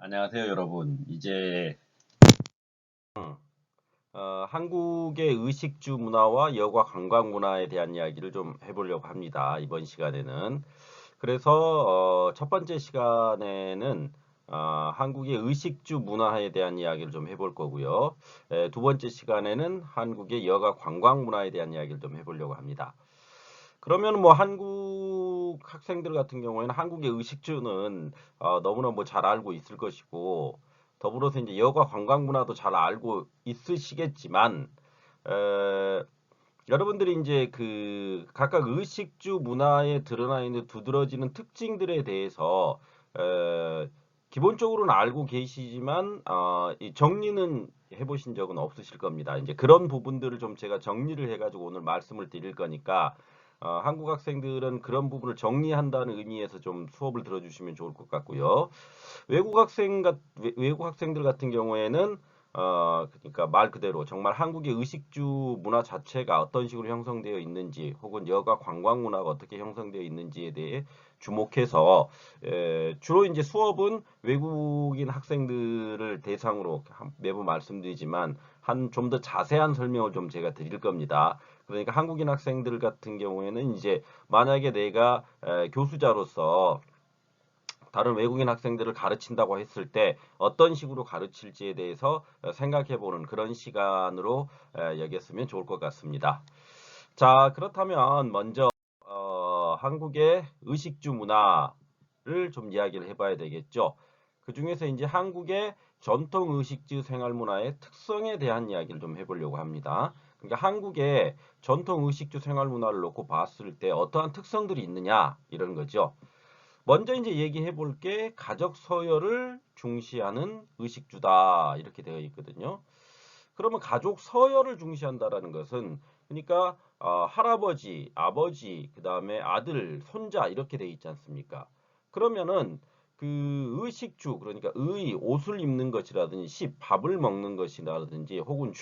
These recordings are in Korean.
안녕하세요, 여러분. 이제 한국의 의식주 문화와 여가 관광 문화에 대한 이야기를 좀 해보려고 합니다. 이번 시간에는. 그래서 첫 번째 시간에는 한국의 의식주 문화에 대한 이야기를 좀 해볼 거고요. 두 번째 시간에는 한국의 여가 관광 문화에 대한 이야기를 좀 해보려고 합니다. 그러면 뭐 한국 학생들 같은 경우에는 한국의 의식주는 너무나 뭐 잘 알고 있을 것이고, 더불어서 이제 여가 관광 문화도 잘 알고 있으시겠지만, 에, 여러분들이 이제 그 각각 의식주 문화에 드러나 있는 두드러지는 특징들에 대해서 기본적으로는 알고 계시지만 이 정리는 해보신 적은 없으실 겁니다. 이제 그런 부분들을 좀 제가 정리를 해가지고 오늘 말씀을 드릴 거니까 한국 학생들은 그런 부분을 정리한다는 의미에서 좀 수업을 들어주시면 좋을 것 같고요. 외국 학생들 같은 경우에는 그러니까 말 그대로 정말 한국의 의식주 문화 자체가 어떤 식으로 형성되어 있는지 혹은 여가 관광 문화가 어떻게 형성되어 있는지에 대해 주목해서 주로 이제 수업은 외국인 학생들을 대상으로 매번 말씀드리지만 한 좀 더 자세한 설명을 좀 제가 드릴 겁니다. 그러니까 한국인 학생들 같은 경우에는 이제 만약에 내가 교수자로서 다른 외국인 학생들을 가르친다고 했을 때 어떤 식으로 가르칠지에 대해서 생각해 보는 그런 시간으로 여겼으면 좋을 것 같습니다. 자, 그렇다면 먼저 한국의 의식주 문화를 좀 이야기를 해봐야 되겠죠. 그 중에서 이제 한국의 전통 의식주 생활 문화의 특성에 대한 이야기를 좀 해보려고 합니다. 그러니까 한국의 전통 의식주 생활 문화를 놓고 봤을 때 어떠한 특성들이 있느냐 이런 거죠. 먼저 이제 얘기해 볼 게 가족 서열을 중시하는 의식주다 이렇게 되어 있거든요. 그러면 가족 서열을 중시한다라는 것은 그러니까 할아버지, 아버지, 그다음에 아들, 손자 이렇게 되어 있지 않습니까? 그러면은 그 의식주 그러니까 옷을 입는 것이라든지 밥을 먹는 것이라든지 혹은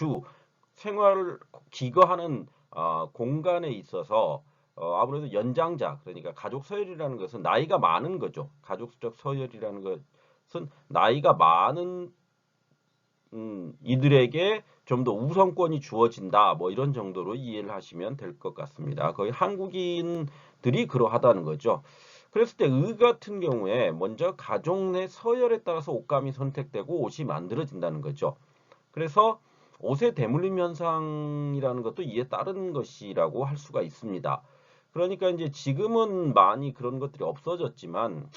생활을 기거하는 공간에 있어서 아무래도 연장자 그러니까 가족 서열이라는 것은 나이가 많은 거죠. 가족적 서열이라는 것은 나이가 많은 이들에게 좀 더 우선권이 주어진다. 뭐 이런 정도로 이해를 하시면 될 것 같습니다. 거의 한국인들이 그러하다는 거죠. 그랬을 때 같은 경우에 먼저 가족 내 서열에 따라서 옷감이 선택되고 옷이 만들어진다는 거죠. 그래서 옷의 대물림 현상이라는 것도 이에 따른 것이라고 할 수가 있습니다. 그러니까 이제 지금은 많이 그런 것들이 없어졌지만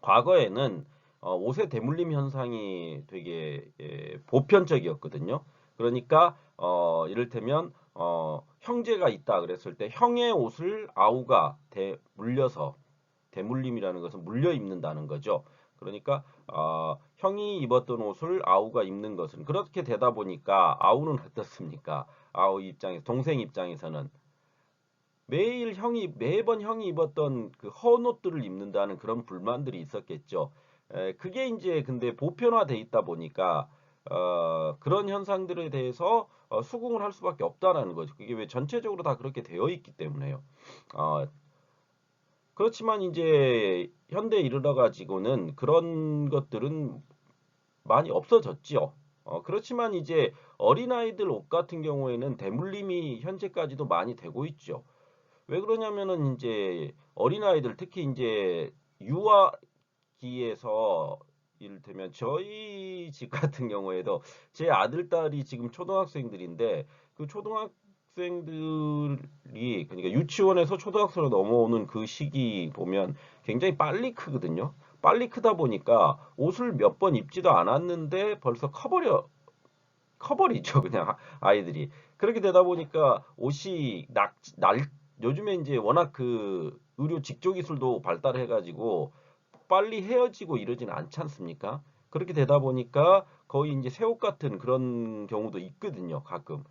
과거에는 옷의 대물림 현상이 되게 보편적이었거든요. 그러니까 이를테면 형제가 있다 그랬을 때 형의 옷을 아우가 물려서 대물림이라는 것은 물려 입는다는 거죠. 그러니까 형이 입었던 옷을 아우가 입는 것은 그렇게 되다 보니까 아우는 어떻습니까? 아우 입장에서 동생 입장에서는 매번 형이 입었던 그 헌 옷들을 입는다는 그런 불만들이 있었겠죠. 그게 이제 근데 보편화돼 있다 보니까 그런 현상들에 대해서 수긍을 할 수밖에 없다라는 거죠. 그게 왜 전체적으로 다 그렇게 되어 있기 때문에요. 어, 그렇지만 이제 현대에 이르러 가지고는 그런 것들은 많이 없어졌지요. 그렇지만 이제 어린아이들 옷 같은 경우에는 대물림이 현재까지도 많이 되고 있죠. 왜 그러냐면은 이제 어린아이들 특히 이제 유아기에서 이를테면 저희 집 같은 경우에도 제 아들 딸이 지금 초등학생들인데 그 초등학생들이 그러니까 유치원에서 초등학생으로 넘어오는 그 시기 보면 굉장히 빨리 크거든요. 빨리 크다 보니까 옷을 몇 번 입지도 않았는데 벌써 커버리죠, 그냥 아이들이. 그렇게 되다 보니까 옷이 요즘에 이제 워낙 그 의료 직조 기술도 발달해가지고 빨리 헤어지고 이러진 않지 않습니까? 그렇게 되다 보니까 거의 이제 새 옷 같은 그런 경우도 있거든요, 가끔.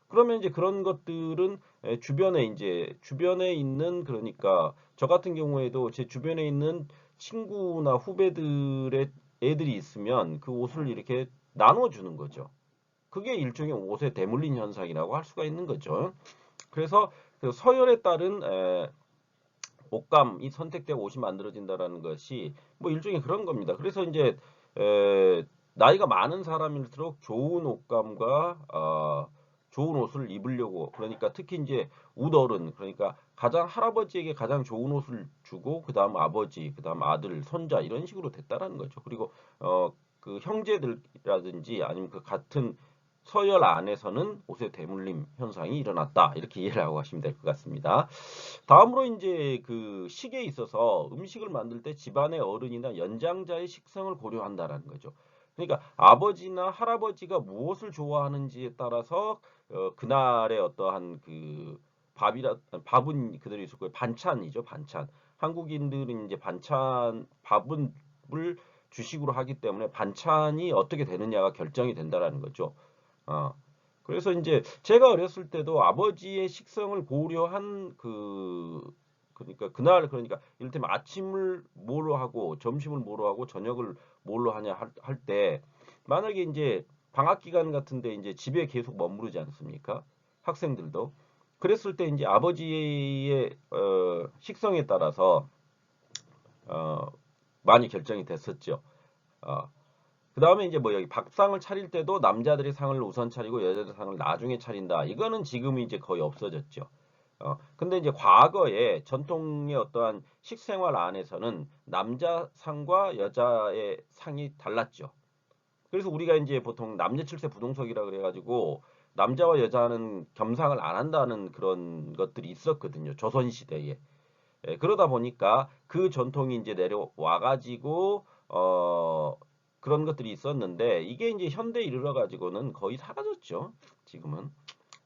그러면 이제 그런 것들은 주변에 있는 그러니까 저 같은 경우에도 제 주변에 있는 친구나 후배들의 애들이 있으면 그 옷을 이렇게 나눠주는 거죠. 그게 일종의 옷의 대물림 현상이라고 할 수가 있는 거죠. 그래서 그 서열에 따른 옷감이 선택되고 옷이 만들어진다라는 것이 뭐 일종의 그런 겁니다. 그래서 이제 나이가 많은 사람일수록 좋은 옷감과 좋은 옷을 입으려고 그러니까 특히 이제 웃어른 그러니까 가장 할아버지에게 가장 좋은 옷을 주고 그다음 아버지 그다음 아들 손자 이런 식으로 됐다라는 거죠. 그리고 그 형제들이라든지 아니면 그 같은 서열 안에서는 옷의 대물림 현상이 일어났다 이렇게 이해를 하고 가시면 될 것 같습니다. 다음으로 이제 그 식에 있어서 음식을 만들 때 집안의 어른이나 연장자의 식성을 고려한다라는 거죠. 그러니까 아버지나 할아버지가 무엇을 좋아하는지에 따라서 그날의 어떠한 그 밥은 그대로 있을 거예요. 반찬이죠, 반찬. 한국인들은 이제 반찬 밥은 을 주식으로 하기 때문에 반찬이 어떻게 되느냐가 결정이 된다라는 거죠. 어. 그래서 이제 제가 어렸을 때도 아버지의 식성을 고려한 그러니까 그날 그러니까 이를테면 아침을 뭐로 하고 점심을 뭐로 하고 저녁을 뭘로 하냐 할 때 만약에 이제 방학 기간 같은데 이제 집에 계속 머무르지 않습니까? 학생들도 그랬을 때 이제 아버지의 식성에 따라서 어, 많이 결정이 됐었죠. 어, 그 다음에 이제 뭐 여기 밥상을 차릴 때도 남자들이 상을 우선 차리고 여자들 상을 나중에 차린다. 이거는 지금 이제 거의 없어졌죠. 근데 이제 과거에 전통의 어떠한 식생활 안에서는 남자 상과 여자의 상이 달랐죠. 그래서 우리가 이제 보통 남녀 칠세 부동석이라 그래가지고 남자와 여자는 겸상을 안 한다는 그런 것들이 있었거든요. 조선 시대에. 그러다 보니까 그 전통이 이제 내려와 가지고 그런 것들이 있었는데 이게 이제 현대에 이르러 가지고는 거의 사라졌죠. 지금은.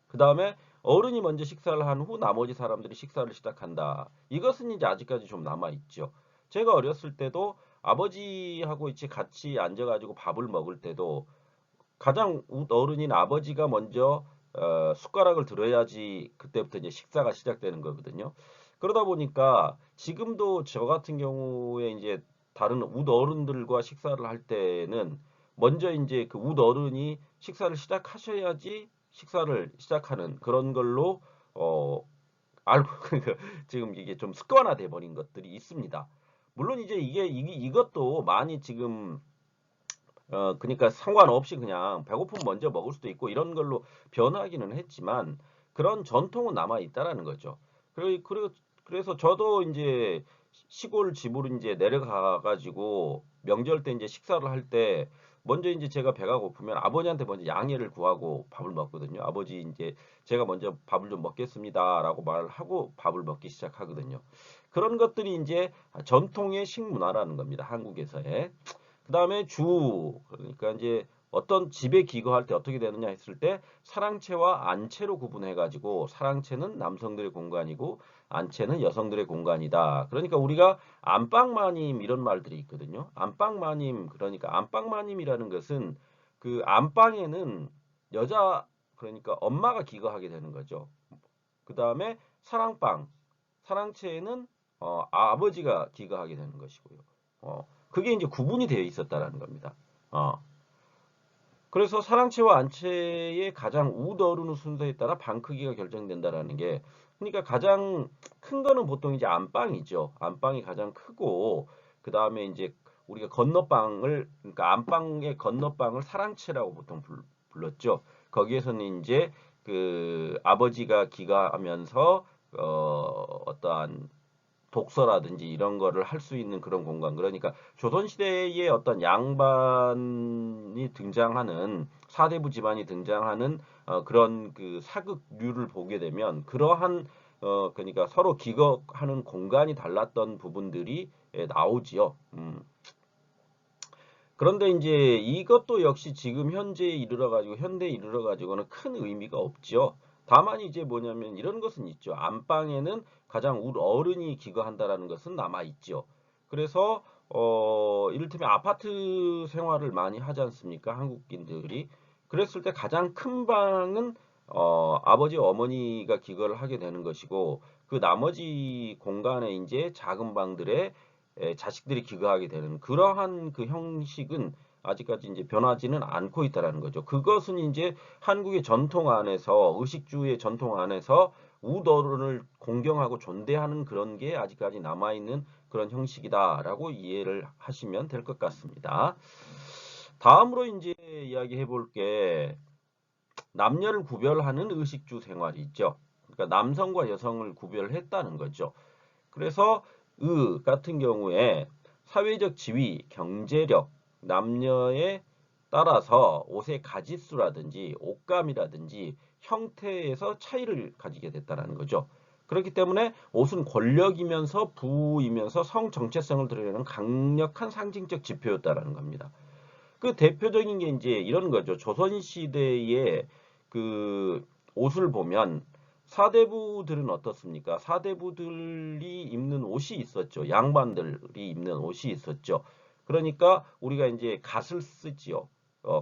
그다음에 어른이 먼저 식사를 한 후 나머지 사람들이 식사를 시작한다. 이것은 이제 아직까지 좀 남아 있죠. 제가 어렸을 때도 아버지하고 이제 같이 앉아 가지고 밥을 먹을 때도 가장 어른인 아버지가 먼저 숟가락을 들어야지 그때부터 이제 식사가 시작되는 거거든요. 그러다 보니까 지금도 저 같은 경우에 이제 다른 웃 어른들과 식사를 할 때는 먼저 이제 그 웃 어른이 식사를 시작하셔야지 식사를 시작하는 그런 걸로 어 알고 지금 이게 좀 습관화돼 버린 것들이 있습니다. 물론 이제 이것도 많이 지금 그러니까 상관없이 그냥 배고프면 먼저 먹을 수도 있고 이런 걸로 변하기는 했지만 그런 전통은 남아 있다라는 거죠. 그래서 저도 이제 시골 집으로 이제 내려가 가지고 명절 때 이제 식사를 할 때 먼저 이제 제가 배가 고프면 아버지한테 먼저 양해를 구하고 밥을 먹거든요. 아버지 이제 제가 먼저 밥을 좀 먹겠습니다라고 말을 하고 밥을 먹기 시작하거든요. 그런 것들이 이제 전통의 식문화라는 겁니다. 한국에서의. 그다음에 주 그러니까 이제 어떤 집에 기거할 때 어떻게 되느냐 했을 때 사랑채와 안채로 구분해 가지고 사랑채는 남성들의 공간이고 안채는 여성들의 공간이다. 그러니까 우리가 안방마님 이런 말들이 있거든요. 안방마님 그러니까 안방마님이라는 것은 그 안방에는 여자 그러니까 엄마가 기거하게 되는 거죠. 그다음에 사랑방 사랑채에는 아버지가 기거하게 되는 것이고요. 그게 이제 구분이 되어 있었다라는 겁니다. 어, 그래서 사랑채와 안채의 가장 우더르는 순서에 따라 방 크기가 결정된다라는 게 그러니까 가장 큰 거는 보통 이제 안방이죠. 안방이 가장 크고 그 다음에 이제 우리가 건너방을 그러니까 안방의 건너방을 사랑채라고 보통 불렀죠. 거기에서는 이제 그 아버지가 기가하면서 어떠한 독서라든지 이런 거를 할 수 있는 그런 공간. 그러니까 조선시대의 어떤 양반이 등장하는 사대부 집안이 등장하는 그런 그 사극류를 보게 되면 그러한 그러니까 서로 기거하는 공간이 달랐던 부분들이 나오지요. 그런데 이제 이것도 역시 지금 현재에 이르러 가지고 현대에 이르러 가지고는 큰 의미가 없죠. 다만 이제 뭐냐면 이런 것은 있죠. 안방에는 가장 우리 어른이 기거한다라는 것은 남아 있죠. 그래서 이를테면 아파트 생활을 많이 하지 않습니까? 한국인들이. 그랬을 때 가장 큰 방은 아버지 어머니가 기거를 하게 되는 것이고 그 나머지 공간에 이제 작은 방들에 자식들이 기거하게 되는 그러한 그 형식은 아직까지 이제 변하지는 않고 있다라는 거죠. 그것은 이제 한국의 전통 안에서 의식주의 전통 안에서 우더른을 공경하고 존대하는 그런 게 아직까지 남아 있는 그런 그런 형식이다라고 이해를 하시면 될 것 같습니다. 다음으로 이제 이야기해 볼 게 남녀를 구별하는 의식주 생활이 있죠. 그러니까 남성과 여성을 구별했다는 거죠. 그래서 같은 경우에 사회적 지위, 경제력, 남녀에 따라서 옷의 가짓수라든지 옷감이라든지 형태에서 차이를 가지게 됐다는 거죠. 그렇기 때문에 옷은 권력이면서 부이면서 성 정체성을 드러내는 강력한 상징적 지표였다라는 겁니다. 그 대표적인 게 이제 이런 거죠. 조선시대의 그 옷을 보면 사대부들은 어떻습니까? 사대부들이 입는 옷이 있었죠. 양반들이 입는 옷이 있었죠. 그러니까 우리가 이제 갓을 쓰지요.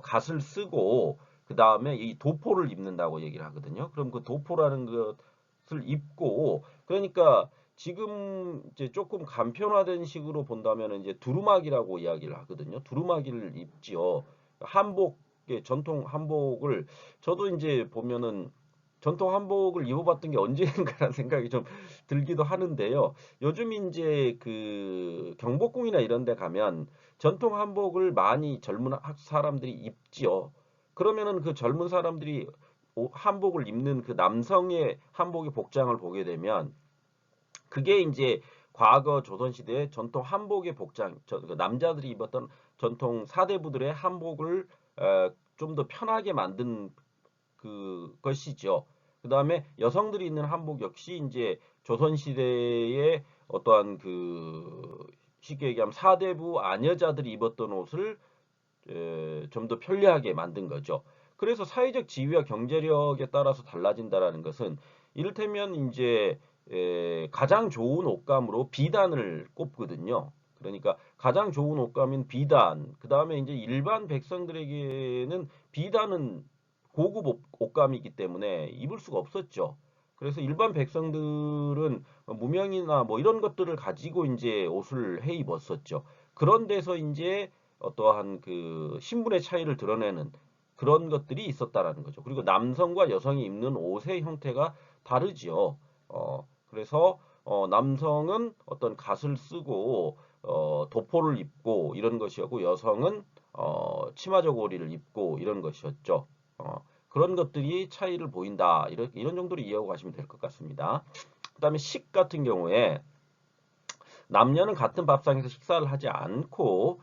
갓을 쓰고 그 다음에 이 도포를 입는다고 얘기를 하거든요. 그럼 그 도포라는 것을 입고 그러니까 지금 이제 조금 간편화된 식으로 본다면 이제 두루마기라고 이야기를 하거든요. 두루마기를 입지요. 한복, 전통 한복을 저도 이제 보면은 전통 한복을 입어봤던 게 언제인가라는 생각이 좀 들기도 하는데요. 요즘 이제 그 경복궁이나 이런 데 가면 전통 한복을 많이 젊은 사람들이 입지요. 그러면은 그 젊은 사람들이 한복을 입는 그 남성의 한복의 복장을 보게 되면 그게 이제 과거 조선시대의 전통 한복의 복장, 그 남자들이 입었던 전통 사대부들의 한복을 좀 더 편하게 만든 그 것이죠. 그 다음에 여성들이 입는 한복 역시 이제 조선시대의 어떠한 그 쉽게 얘기하면 사대부 아녀자들이 입었던 옷을 좀 더 편리하게 만든 거죠. 그래서 사회적 지위와 경제력에 따라서 달라진다라는 것은 이를테면 이제 가장 좋은 옷감으로 비단을 꼽거든요. 그러니까 가장 좋은 옷감인 비단, 그 다음에 이제 일반 백성들에게는 비단은 고급 옷감이기 때문에 입을 수가 없었죠. 그래서 일반 백성들은 무명이나 뭐 이런 것들을 가지고 이제 옷을 해 입었었죠. 그런 데서 이제 어떠한 그 신분의 차이를 드러내는 그런 것들이 있었다라는 거죠. 그리고 남성과 여성이 입는 옷의 형태가 다르지요. 그래서 남성은 어떤 갓을 쓰고 도포를 입고 이런 것이었고 여성은 치마 저고리를 입고 이런 것이었죠. 그런 것들이 차이를 보인다. 이런 정도로 이해하고 가시면 될 것 같습니다. 그다음에 식 같은 경우에 남녀는 같은 밥상에서 식사를 하지 않고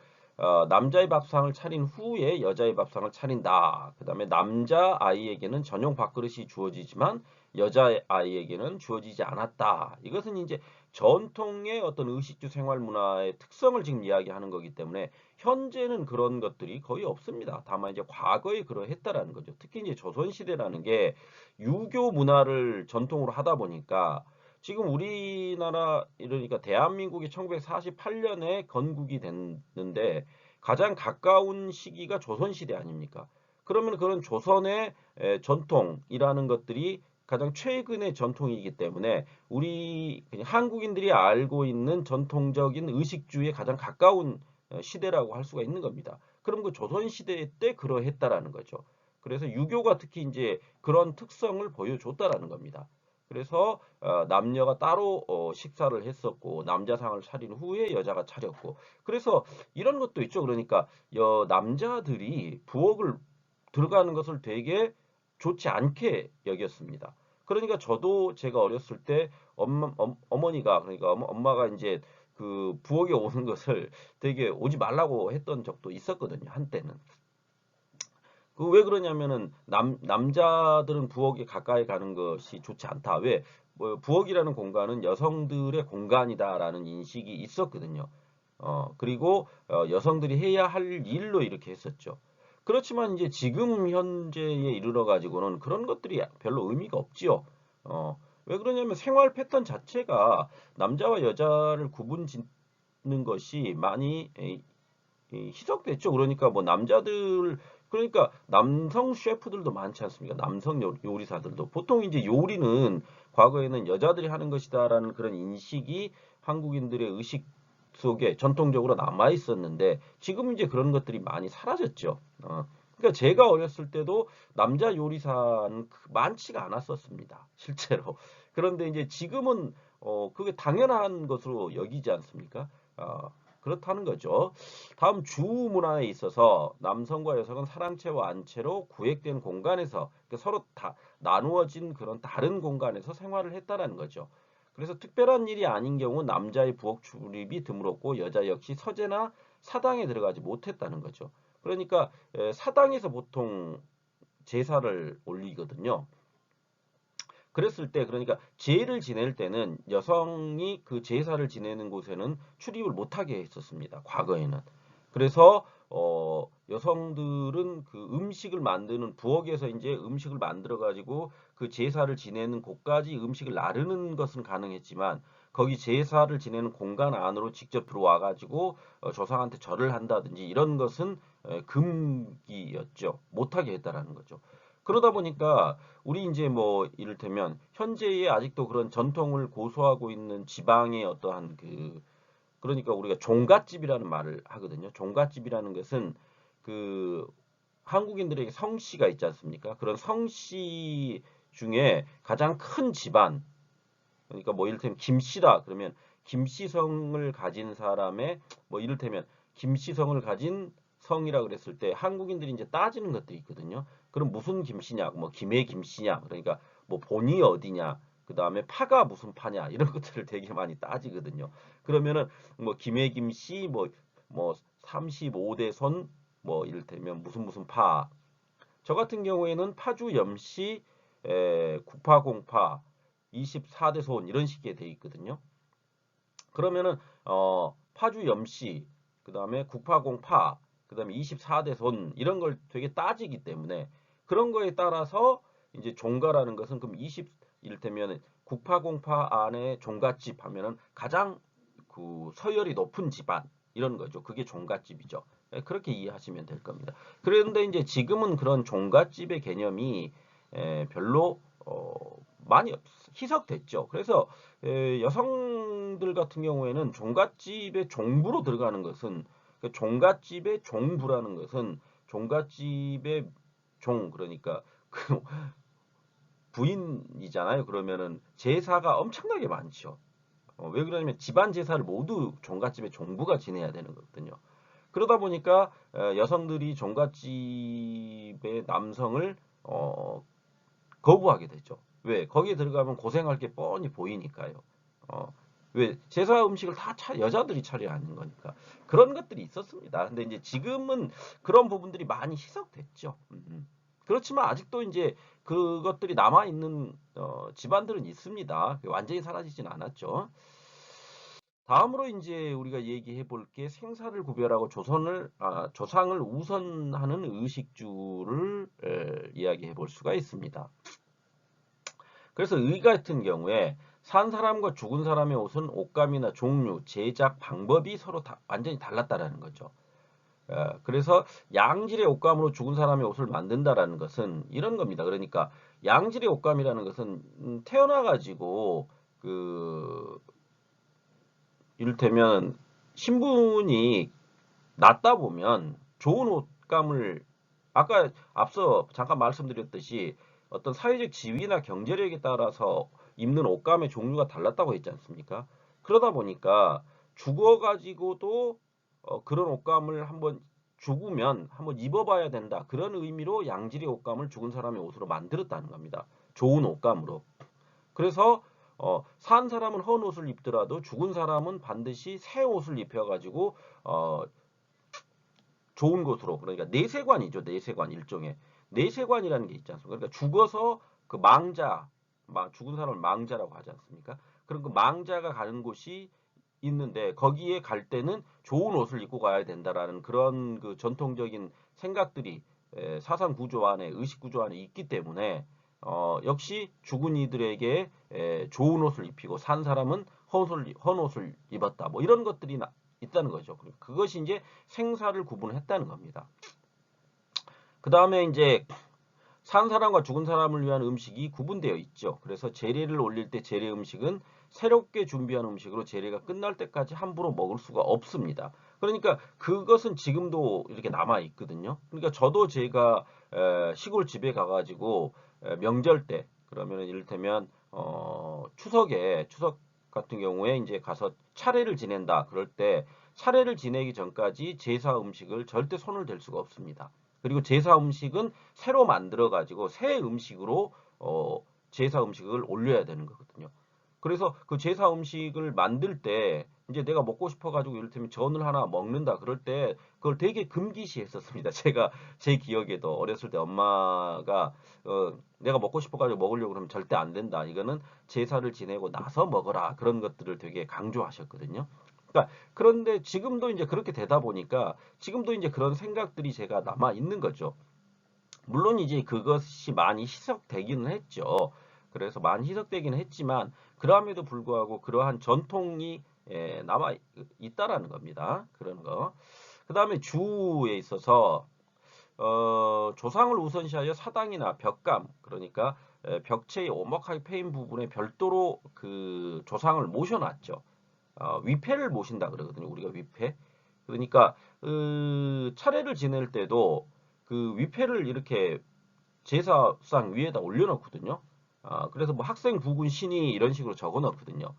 남자의 밥상을 차린 후에 여자의 밥상을 차린다. 그 다음에 남자 아이에게는 전용 밥그릇이 주어지지만 여자 아이에게는 주어지지 않았다. 이것은 이제 전통의 어떤 의식주 생활 문화의 특성을 지금 이야기하는 거기 때문에 현재는 그런 것들이 거의 없습니다. 다만 이제 과거에 그러했다라는 거죠. 특히 이제 조선시대라는 게 유교 문화를 전통으로 하다 보니까 지금 우리나라 이러니까 대한민국이 1948년에 건국이 됐는데 가장 가까운 시기가 조선시대 아닙니까? 그러면 그런 조선의 전통이라는 것들이 가장 최근의 전통이기 때문에 우리 그냥 한국인들이 알고 있는 전통적인 의식주에 가장 가까운 시대라고 할 수가 있는 겁니다. 그럼 그 조선시대 때 그러했다라는 거죠. 그래서 유교가 특히 이제 그런 특성을 보여줬다라는 겁니다. 그래서 남녀가 따로 식사를 했었고 남자상을 차린 후에 여자가 차렸고 그래서 이런 것도 있죠. 그러니까 남자들이 부엌을 들어가는 것을 되게 좋지 않게 여겼습니다. 그러니까 저도 제가 어렸을 때 어머니가 그러니까 엄마가 이제 그 부엌에 오는 것을 되게 오지 말라고 했던 적도 있었거든요. 한때는. 그 왜 그러냐면은 남자들은 부엌에 가까이 가는 것이 좋지 않다. 왜? 뭐 부엌이라는 공간은 여성들의 공간이다라는 인식이 있었거든요. 그리고 여성들이 해야 할 일로 이렇게 했었죠. 그렇지만 이제 지금 현재에 이르러 가지고는 그런 것들이 별로 의미가 없지요. 왜 그러냐면 생활 패턴 자체가 남자와 여자를 구분 짓는 것이 많이 희석됐죠. 그러니까 뭐 남자들 그러니까 남성 셰프들도 많지 않습니까? 남성 요리사들도 보통 이제 요리는 과거에는 여자들이 하는 것이다라는 그런 인식이 한국인들의 의식 속에 전통적으로 남아 있었는데 지금 이제 그런 것들이 많이 사라졌죠. 그러니까 제가 어렸을 때도 남자 요리사는 많지가 않았었습니다. 실제로. 그런데 이제 지금은 그게 당연한 것으로 여기지 않습니까? 그렇다는 거죠. 다음 주 문화에 있어서 남성과 여성은 사랑채와 안채로 구획된 공간에서 그러니까 서로 다 나누어진 그런 다른 공간에서 생활을 했다라는 거죠. 그래서 특별한 일이 아닌 경우 남자의 부엌 출입이 드물었고 여자 역시 서재나 사당에 들어가지 못했다는 거죠. 그러니까 사당에서 보통 제사를 올리거든요. 그랬을 때 그러니까 제를 지낼 때는 여성이 그 제사를 지내는 곳에는 출입을 못하게 했었습니다. 과거에는. 그래서 여성들은 그 음식을 만드는 부엌에서 이제 음식을 만들어 가지고 그 제사를 지내는 곳까지 음식을 나르는 것은 가능했지만 거기 제사를 지내는 공간 안으로 직접 들어와 가지고 조상한테 절을 한다든지 이런 것은 금기였죠. 못하게 했다라는 거죠. 그러다 보니까 우리 이제 뭐 이를테면 현재에 아직도 그런 전통을 고수하고 있는 지방의 어떠한 그러니까 우리가 종갓집이라는 말을 하거든요. 종갓집이라는 것은 그 한국인들에게 성씨가 있지 않습니까? 그런 성씨 중에 가장 큰 집안, 그러니까 뭐 이를테면 김씨다 그러면 김씨성을 가진 사람의 뭐 이를테면 김씨성을 가진 성이라 그랬을 때 한국인들이 이제 따지는 것도 있거든요. 그럼 무슨 김씨냐, 뭐 김해 김씨냐, 그러니까 뭐 본이 어디냐, 그 다음에 파가 무슨 파냐 이런 것들을 되게 많이 따지거든요. 그러면은 뭐 김해 김씨 뭐 35대 손 뭐 이를테면 무슨 파. 저 같은 경우에는 파주 염씨 구파공파 24대 소원 이런 식의 돼 있거든요. 그러면은 파주 염씨 그다음에 국파공파 그다음에 24대 손 이런 걸 되게 따지기 때문에 그런 거에 따라서 이제 종가라는 것은 그럼 20 이를테면 국파공파 안에 종갓집 하면은 가장 그 서열이 높은 집안 이런 거죠. 그게 종갓집이죠. 그렇게 이해하시면 될 겁니다. 그런데 이제 지금은 그런 종갓집의 개념이 별로 많이 희석됐죠. 그래서 여성들 같은 경우에는 종갓집의 종부로 들어가는 것은 그 종갓집의 종부라는 것은 종갓집의 종 그러니까 그 부인이잖아요. 그러면은 제사가 엄청나게 많죠. 왜 그러냐면 집안 제사를 모두 종갓집의 종부가 지내야 되는 거거든요. 그러다 보니까 여성들이 종갓집의 남성을 거부하게 되죠. 왜? 거기에 들어가면 고생할 게 뻔히 보이니까요. 어, 왜? 제사 음식을 다 여자들이 차려야 하는 거니까. 그런 것들이 있었습니다. 근데 이제 지금은 그런 부분들이 많이 희석됐죠. 그렇지만 아직도 이제 그것들이 남아있는 집안들은 있습니다. 완전히 사라지진 않았죠. 다음으로 이제 우리가 얘기해 볼 게 생사를 구별하고 조상을 우선하는 의식주를 이야기해 볼 수가 있습니다. 그래서 의 같은 경우에 산 사람과 죽은 사람의 옷은 옷감이나 종류, 제작 방법이 서로 완전히 달랐다라는 거죠. 그래서 양질의 옷감으로 죽은 사람의 옷을 만든다라는 것은 이런 겁니다. 그러니까 양질의 옷감이라는 것은 태어나가지고 그 이를테면 신분이 낮다 보면 좋은 옷감을 아까 앞서 잠깐 말씀드렸듯이 어떤 사회적 지위나 경제력에 따라서 입는 옷감의 종류가 달랐다고 했지 않습니까? 그러다 보니까 죽어가지고도 그런 옷감을 한번 죽으면 한번 입어봐야 된다. 그런 의미로 양질의 옷감을 죽은 사람의 옷으로 만들었다는 겁니다. 좋은 옷감으로. 그래서 산 사람은 헌 옷을 입더라도 죽은 사람은 반드시 새 옷을 입혀가지고 좋은 곳으로 그러니까 내세관이죠. 내세관 일종의 내세관이라는 게 있지 않습니까? 그러니까 죽어서 그 망자 죽은 사람을 망자라고 하지 않습니까? 그런 그 망자가 가는 곳이 있는데 거기에 갈 때는 좋은 옷을 입고 가야 된다라는 그런 그 전통적인 생각들이 사상 구조 안에 의식 구조 안에 있기 때문에 역시 죽은 이들에게 좋은 옷을 입히고 산 사람은 헌 옷을 입었다. 뭐 이런 것들이 있다는 거죠. 그것이 이제 생사를 구분했다는 겁니다. 그 다음에 이제 산 사람과 죽은 사람을 위한 음식이 구분되어 있죠. 그래서 제례를 올릴 때 제례 음식은 새롭게 준비한 음식으로 제례가 끝날 때까지 함부로 먹을 수가 없습니다. 그러니까 그것은 지금도 이렇게 남아 있거든요. 그러니까 저도 제가 시골 집에 가가지고 명절 때 그러면 이를테면 추석 같은 경우에 이제 가서 차례를 지낸다. 그럴 때 차례를 지내기 전까지 제사 음식을 절대 손을 댈 수가 없습니다. 그리고 제사 음식은 새로 만들어 가지고 새 음식으로 제사 음식을 올려야 되는 거거든요. 그래서 그 제사 음식을 만들 때 이제 내가 먹고 싶어 가지고 이를테면 전을 하나 먹는다 그럴 때 그걸 되게 금기시했었습니다. 제가 제 기억에도 어렸을 때 엄마가 내가 먹고 싶어 가지고 먹으려고 그러면 절대 안 된다. 이거는 제사를 지내고 나서 먹어라. 그런 것들을 되게 강조하셨거든요. 그러니까 그런데 지금도 이제 그렇게 되다 보니까 지금도 이제 그런 생각들이 제가 남아 있는 거죠. 물론 이제 그것이 많이 희석되기는 했죠. 그래서 많이 희석되기는 했지만 그럼에도 불구하고 그러한 전통이 남아 있다라는 겁니다. 그런 거. 그 다음에 주에 있어서 조상을 우선시하여 사당이나 벽감 그러니까 벽체에 오목하게 패인 부분에 별도로 그 조상을 모셔놨죠. 위패를 모신다 그러거든요. 우리가 위패. 그러니까 차례를 지낼 때도 그 위패를 이렇게 제사상 위에다 올려놓거든요. 그래서 뭐 학생 부군 신이 이런 식으로 적어놓거든요.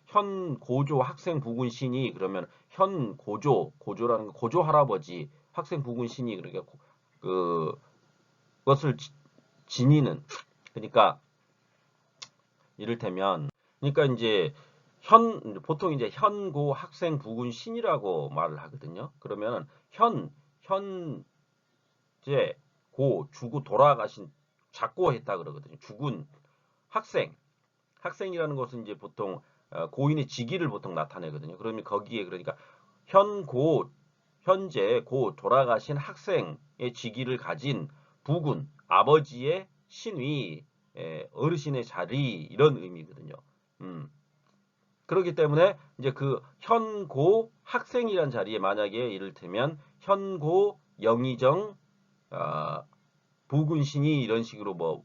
현 고조 학생 부군 신이 그러면 현 고조라는 거 고조 할아버지 학생 부군 신이 그러니까 그것을 지니는 그러니까 이를테면 그러니까 이제 보통 이제 현고 학생 부군 신이라고 말을 하거든요. 그러면 현재 죽고 돌아가신 작고했다 그러거든요. 죽은 학생이라는 것은 이제 보통 고인의 직위를 보통 나타내거든요. 그러면 거기에 그러니까 현재 돌아가신 학생의 직위를 가진 부군 아버지의 신위 어르신의 자리 이런 의미거든요. 그렇기 때문에 이제 그 현고 학생이란 자리에 만약에 이를테면 현고 영의정 부군신이 이런 식으로 뭐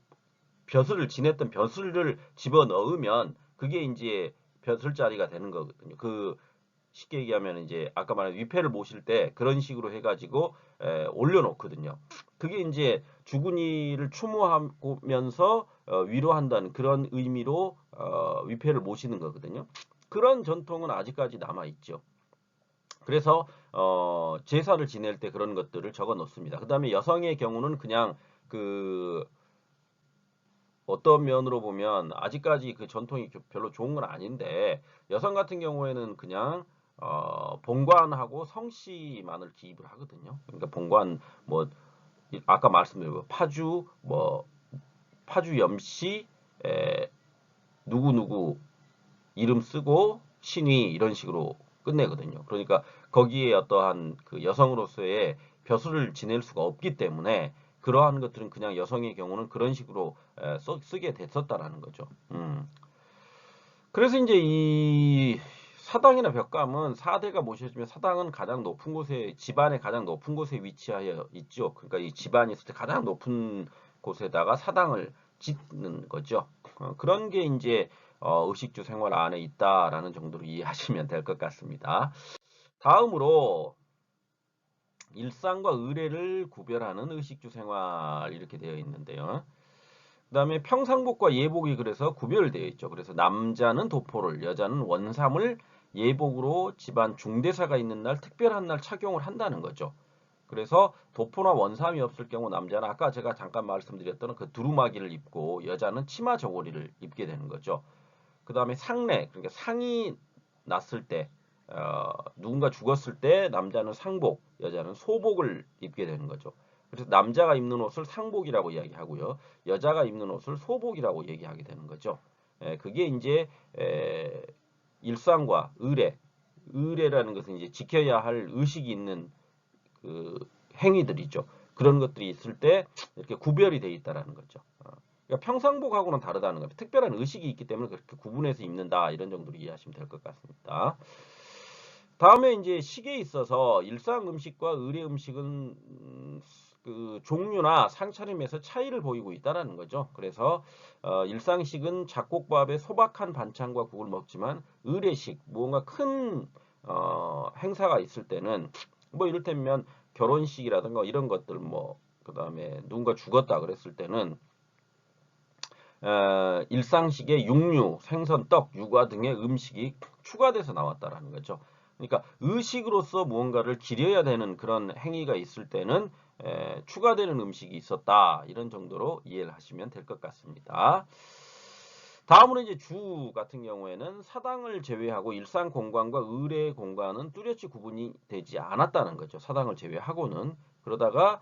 벼슬을 지냈던 벼슬을 집어 넣으면 그게 이제 벼슬 자리가 되는 거거든요. 그 쉽게 얘기하면 이제 아까 말한 위패를 모실 때 그런 식으로 해가지고 올려놓거든요. 그게 이제 주군이를 추모하면서 위로한다는 그런 의미로 위패를 모시는 거거든요. 그런 전통은 아직까지 남아 있죠. 그래서 제사를 지낼 때 그런 것들을 적어 놓습니다. 그다음에 여성의 경우는 그냥 그 어떤 면으로 보면 아직까지 그 전통이 별로 좋은 건 아닌데 여성 같은 경우에는 그냥 본관하고 성씨만을 기입을 하거든요. 그러니까 본관 뭐 아까 말씀드린 파주 뭐 파주 염씨 누구누구 이름 쓰고 신위 이런 식으로 끝내거든요. 그러니까 거기에 어떠한 그 여성으로서의 벼슬을 지낼 수가 없기 때문에 그러한 것들은 그냥 여성의 경우는 그런 식으로 쓰게 됐었다라는 거죠. 그래서 이제 이 사당이나 벽감은 사대가 모셔지면 사당은 가장 높은 곳에 집안의 가장 높은 곳에 위치하여 있죠. 그러니까 이 집안이 있을 때 가장 높은 곳에다가 사당을 짓는 거죠. 그런 게 이제 의식주 생활 안에 있다라는 정도로 이해하시면 될 것 같습니다. 다음으로 일상과 의례를 구별하는 의식주 생활 이렇게 되어 있는데요. 그다음에 평상복과 예복이 그래서 구별되어 있죠. 그래서 남자는 도포를, 여자는 원삼을 예복으로 집안 중대사가 있는 날 특별한 날 착용을 한다는 거죠. 그래서 도포나 원삼이 없을 경우 남자는 아까 제가 잠깐 말씀드렸던 그 두루마기를 입고 여자는 치마 저고리를 입게 되는 거죠. 그다음에 상례, 그러니까 상이 났을 때 누군가 죽었을 때 남자는 상복, 여자는 소복을 입게 되는 거죠. 그래서 남자가 입는 옷을 상복이라고 이야기하고요. 여자가 입는 옷을 소복이라고 얘기하게 되는 거죠. 그게 이제 일상과 의례라는 것은 이제 지켜야 할 의식이 있는 그 행위들이죠. 그런 것들이 있을 때 이렇게 구별이 돼 있다라는 거죠. 그러니까 평상복하고는 다르다는 겁니다. 특별한 의식이 있기 때문에 그렇게 구분해서 입는다 이런 정도로 이해하시면 될 것 같습니다. 다음에 이제 식에 있어서 일상 음식과 의례 음식은 그 종류나 상차림에서 차이를 보이고 있다라는 거죠. 그래서 일상식은 잡곡밥에 소박한 반찬과 국을 먹지만 의례식 무언가 큰 행사가 있을 때는 뭐 이를테면 결혼식이라든가 이런 것들 뭐 그다음에 누군가 죽었다 그랬을 때는 일상식에 육류, 생선, 떡, 유과 등의 음식이 추가돼서 나왔다라는 거죠. 그러니까 의식으로서 무언가를 기려야 되는 그런 행위가 있을 때는 추가되는 음식이 있었다. 이런 정도로 이해를 하시면 될 것 같습니다. 다음으로 이제 주 같은 경우에는 사당을 제외하고 일상 공간과 의례 공간은 뚜렷이 구분이 되지 않았다는 거죠. 사당을 제외하고는. 그러다가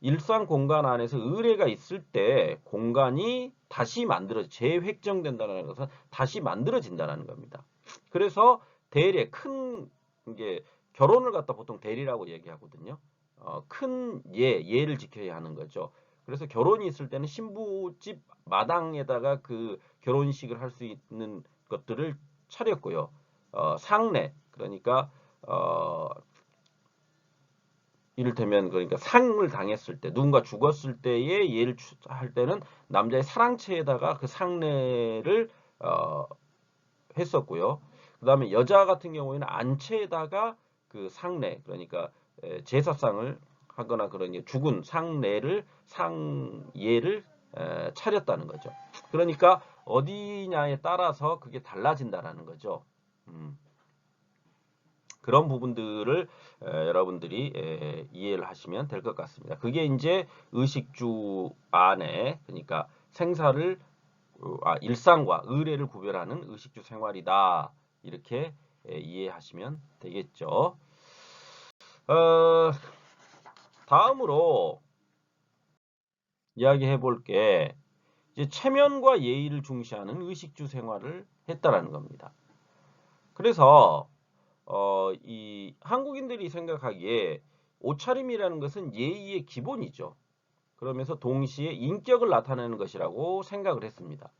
일상 공간 안에서 의례가 있을 때 공간이 다시 재획정된다는 것은 다시 만들어진다는 겁니다. 그래서 대례 큰 이게 결혼을 갖다 보통 대리라고 얘기하거든요. 큰 예를 지켜야 하는 거죠. 그래서 결혼이 있을 때는 신부집 마당에다가 그 결혼식을 할 수 있는 것들을 차렸고요. 상례 그러니까 이를테면 그러니까 상을 당했을 때 누군가 죽었을 때의 예를 할 때는 남자의 사랑채에다가 그 상례를 했었고요. 그다음에 여자 같은 경우에는 안채에다가 그 상례 그러니까 제사상을 하거나 그런 죽은 상예를 차렸다는 거죠. 그러니까 어디냐에 따라서 그게 달라진다라는 거죠. 그런 부분들을 여러분들이 이해를 하시면 될 것 같습니다. 그게 이제 의식주 안에 그러니까 생사를 일상과 의례를 구별하는 의식주 생활이다. 이렇게 이해하시면 되겠죠. 다음으로 이야기해 볼 게 이제 체면과 예의를 중시하는 의식주 생활을 했다라는 겁니다. 그래서 이 한국인들이 생각하기에 옷차림이라는 것은 예의의 기본이죠. 그러면서 동시에 인격을 나타내는 것이라고 생각을 했습니다.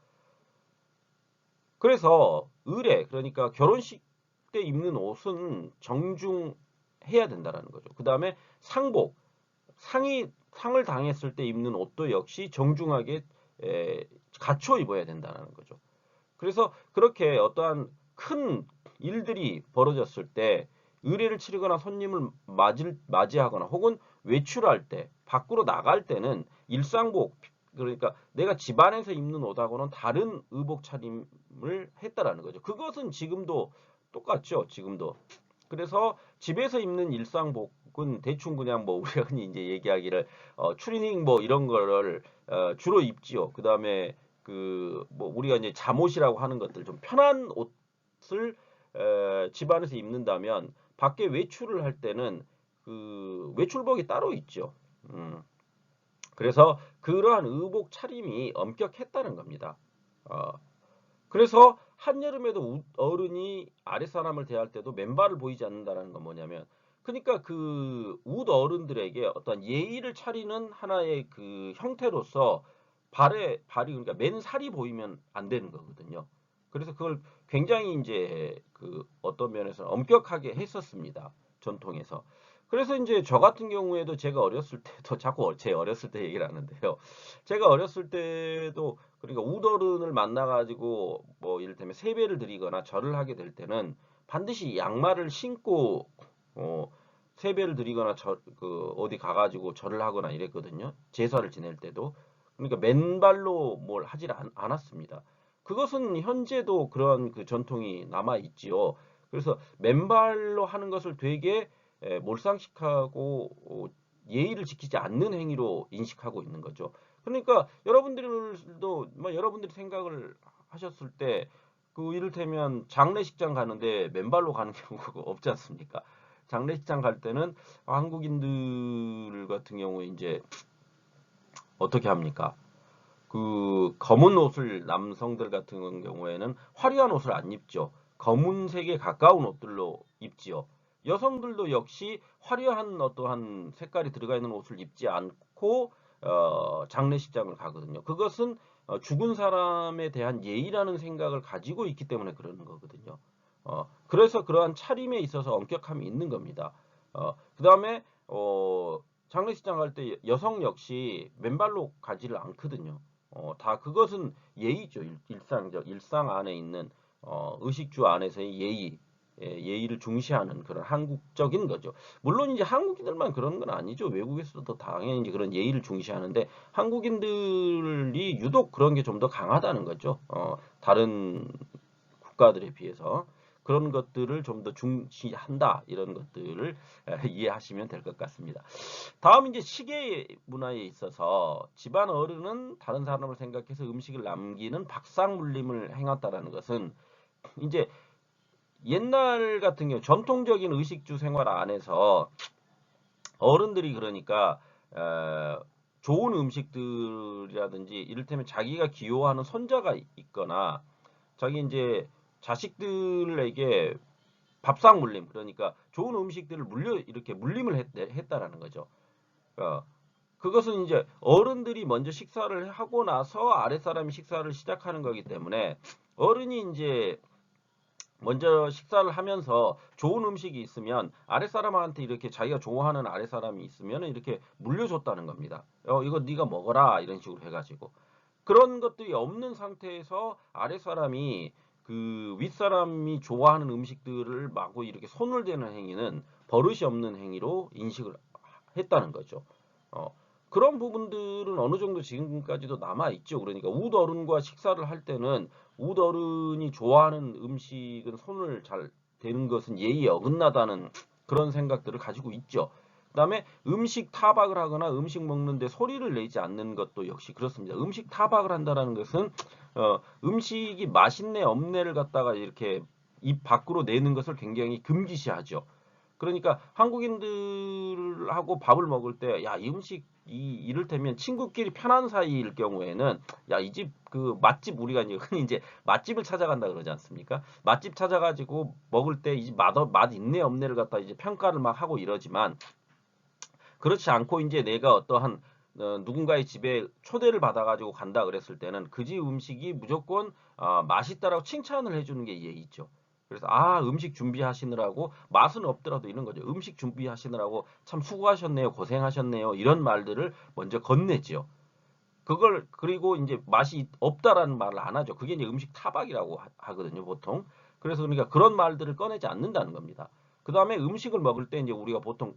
그래서 의례 그러니까 결혼식 때 입는 옷은 정중해야 된다는 거죠. 그 다음에 상복 상을 당했을 때 입는 옷도 역시 정중하게 갖춰 입어야 된다는 거죠. 그래서 그렇게 어떠한 큰 일들이 벌어졌을 때 의례를 치르거나 손님을 맞이하거나 혹은 외출할 때 밖으로 나갈 때는 일상복 그러니까 내가 집안에서 입는 옷하고는 다른 의복 차림을 했다라는 거죠. 그것은 지금도 똑같죠. 지금도. 그래서 집에서 입는 일상복은 대충 그냥 뭐 우리가 흔히 이제 얘기하기를 추리닝 뭐 이런 거를 주로 입지요. 그다음에 그 뭐 우리가 이제 잠옷이라고 하는 것들 좀 편한 옷을 집안에서 입는다면 밖에 외출을 할 때는 그 외출복이 따로 있죠. 그래서 그러한 의복 차림이 엄격했다는 겁니다. 어, 그래서 한여름에도 어른이 아랫사람을 대할 때도 맨발을 보이지 않는다는 건 뭐냐면 그러니까 그 어른들에게 어떤 예의를 차리는 하나의 그 형태로서 발이 그러니까 맨살이 보이면 안 되는 거거든요. 그래서 그걸 굉장히 이제 그 어떤 면에서 엄격하게 했었습니다. 전통에서. 그래서 이제 저 같은 경우에도 제가 어렸을 때도 자꾸 제 어렸을 때 얘기를 하는데요. 제가 어렸을 때도 그러니까 우더른을 만나가지고 뭐 이를테면 세배를 드리거나 절을 하게 될 때는 반드시 양말을 신고 세배를 드리거나 그 어디 가가지고 절을 하거나 이랬거든요. 제사를 지낼 때도 그러니까 맨발로 뭘 하질 않았습니다. 그것은 현재도 그런 그 전통이 남아 있지요. 그래서 맨발로 하는 것을 되게 몰상식하고 예의를 지키지 않는 행위로 인식하고 있는 거죠. 그러니까 여러분들도 여러분들이 생각을 하셨을 때 그 이를테면 장례식장 가는데 맨발로 가는 경우가 없지 않습니까? 장례식장 갈 때는 한국인들 같은 경우에 이제 어떻게 합니까? 그 검은 옷을 남성들 같은 경우에는 화려한 옷을 안 입죠. 검은색에 가까운 옷들로 입지요. 여성들도 역시 화려한 어떠한 색깔이 들어가 있는 옷을 입지 않고 장례식장을 가거든요. 그것은 죽은 사람에 대한 예의라는 생각을 가지고 있기 때문에 그러는 거거든요. 그래서 그러한 차림에 있어서 엄격함이 있는 겁니다. 그다음에 장례식장 갈 때 여성 역시 맨발로 가지를 않거든요. 다 그것은 예의죠. 일상 안에 있는 의식주 안에서의 예의. 예의를 중시하는 그런 한국적인 거죠. 물론 이제 한국인들만 그런 건 아니죠. 외국에서도 당연히 이제 그런 예의를 중시하는데 한국인들이 유독 그런 게 좀 더 강하다는 거죠. 다른 국가들에 비해서 그런 것들을 좀 더 중시한다 이런 것들을 이해하시면 될 것 같습니다. 다음 이제 시계 문화에 있어서 집안 어른은 다른 사람을 생각해서 음식을 남기는 박상물림을 행했다라는 것은 이제 옛날 같은 경우 전통적인 의식주 생활 안에서 어른들이 그러니까 좋은 음식들이라든지 이를테면 자기가 기여하는 손자가 있거나 자기 이제 자식들에게 밥상 물림 그러니까 좋은 음식들을 이렇게 물림을 했다라는 거죠. 어, 그것은 이제 어른들이 먼저 식사를 하고 나서 아랫사람이 식사를 시작하는 거기 때문에 어른이 이제 먼저 식사를 하면서 좋은 음식이 있으면 아랫사람한테 이렇게 자기가 좋아하는 아랫사람이 있으면 이렇게 물려줬다는 겁니다. 이거 네가 먹어라 이런 식으로 해가지고 그런 것들이 없는 상태에서 아랫사람이 그 윗사람이 좋아하는 음식들을 마구 이렇게 손을 대는 행위는 버릇이 없는 행위로 인식을 했다는 거죠. 어, 그런 부분들은 어느 정도 지금까지도 남아 있죠. 그러니까 웃어른과 식사를 할 때는 웃어른이 좋아하는 음식은 손을 잘 대는 것은 예의에 어긋나다는 그런 생각들을 가지고 있죠. 그다음에 음식 타박을 하거나 음식 먹는데 소리를 내지 않는 것도 역시 그렇습니다. 음식 타박을 한다는 것은 음식이 맛있네 없네를 갖다가 이렇게 입 밖으로 내는 것을 굉장히 금기시하죠. 그러니까 한국인들하고 밥을 먹을 때, 야, 이 음식, 이를테면 친구끼리 편한 사이일 경우에는, 야, 이 집, 그 맛집 우리가 이제 흔히 이제 맛집을 찾아간다 그러지 않습니까? 맛집 찾아가지고 먹을 때 이 집 맛 있네 없네를 갖다 이제 평가를 막 하고 이러지만, 그렇지 않고 이제 내가 어떠한 누군가의 집에 초대를 받아가지고 간다 그랬을 때는 그 집 음식이 무조건 맛있다라고 칭찬을 해주는 게 예의죠. 그래서 음식 준비하시느라고 맛은 없더라도 이런 거죠. 음식 준비하시느라고 참 수고하셨네요, 고생하셨네요 이런 말들을 먼저 건네죠. 그걸 그리고 이제 맛이 없다라는 말을 안 하죠. 그게 이제 음식 타박이라고 하거든요, 보통. 그래서 그러니까 그런 말들을 꺼내지 않는다는 겁니다. 그 다음에 음식을 먹을 때 이제 우리가 보통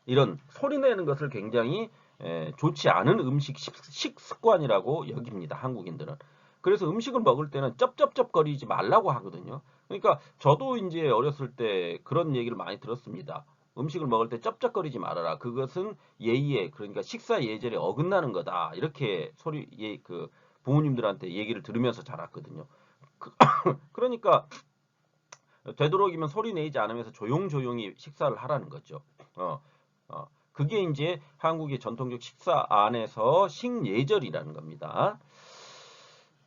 이런 소리 내는 것을 굉장히 좋지 않은 음식 식습관이라고 여깁니다. 한국인들은. 그래서 음식을 먹을 때는 쩝쩝쩝거리지 말라고 하거든요. 그러니까 저도 이제 어렸을 때 그런 얘기를 많이 들었습니다. 음식을 먹을 때 쩝쩝거리지 말아라. 그것은 예의에 그러니까 식사 예절에 어긋나는 거다. 이렇게 그 부모님들한테 얘기를 들으면서 자랐거든요. 그러니까 되도록이면 소리 내지 않으면서 조용조용히 식사를 하라는 거죠. 그게 이제 한국의 전통적 식사 안에서 식예절이라는 겁니다.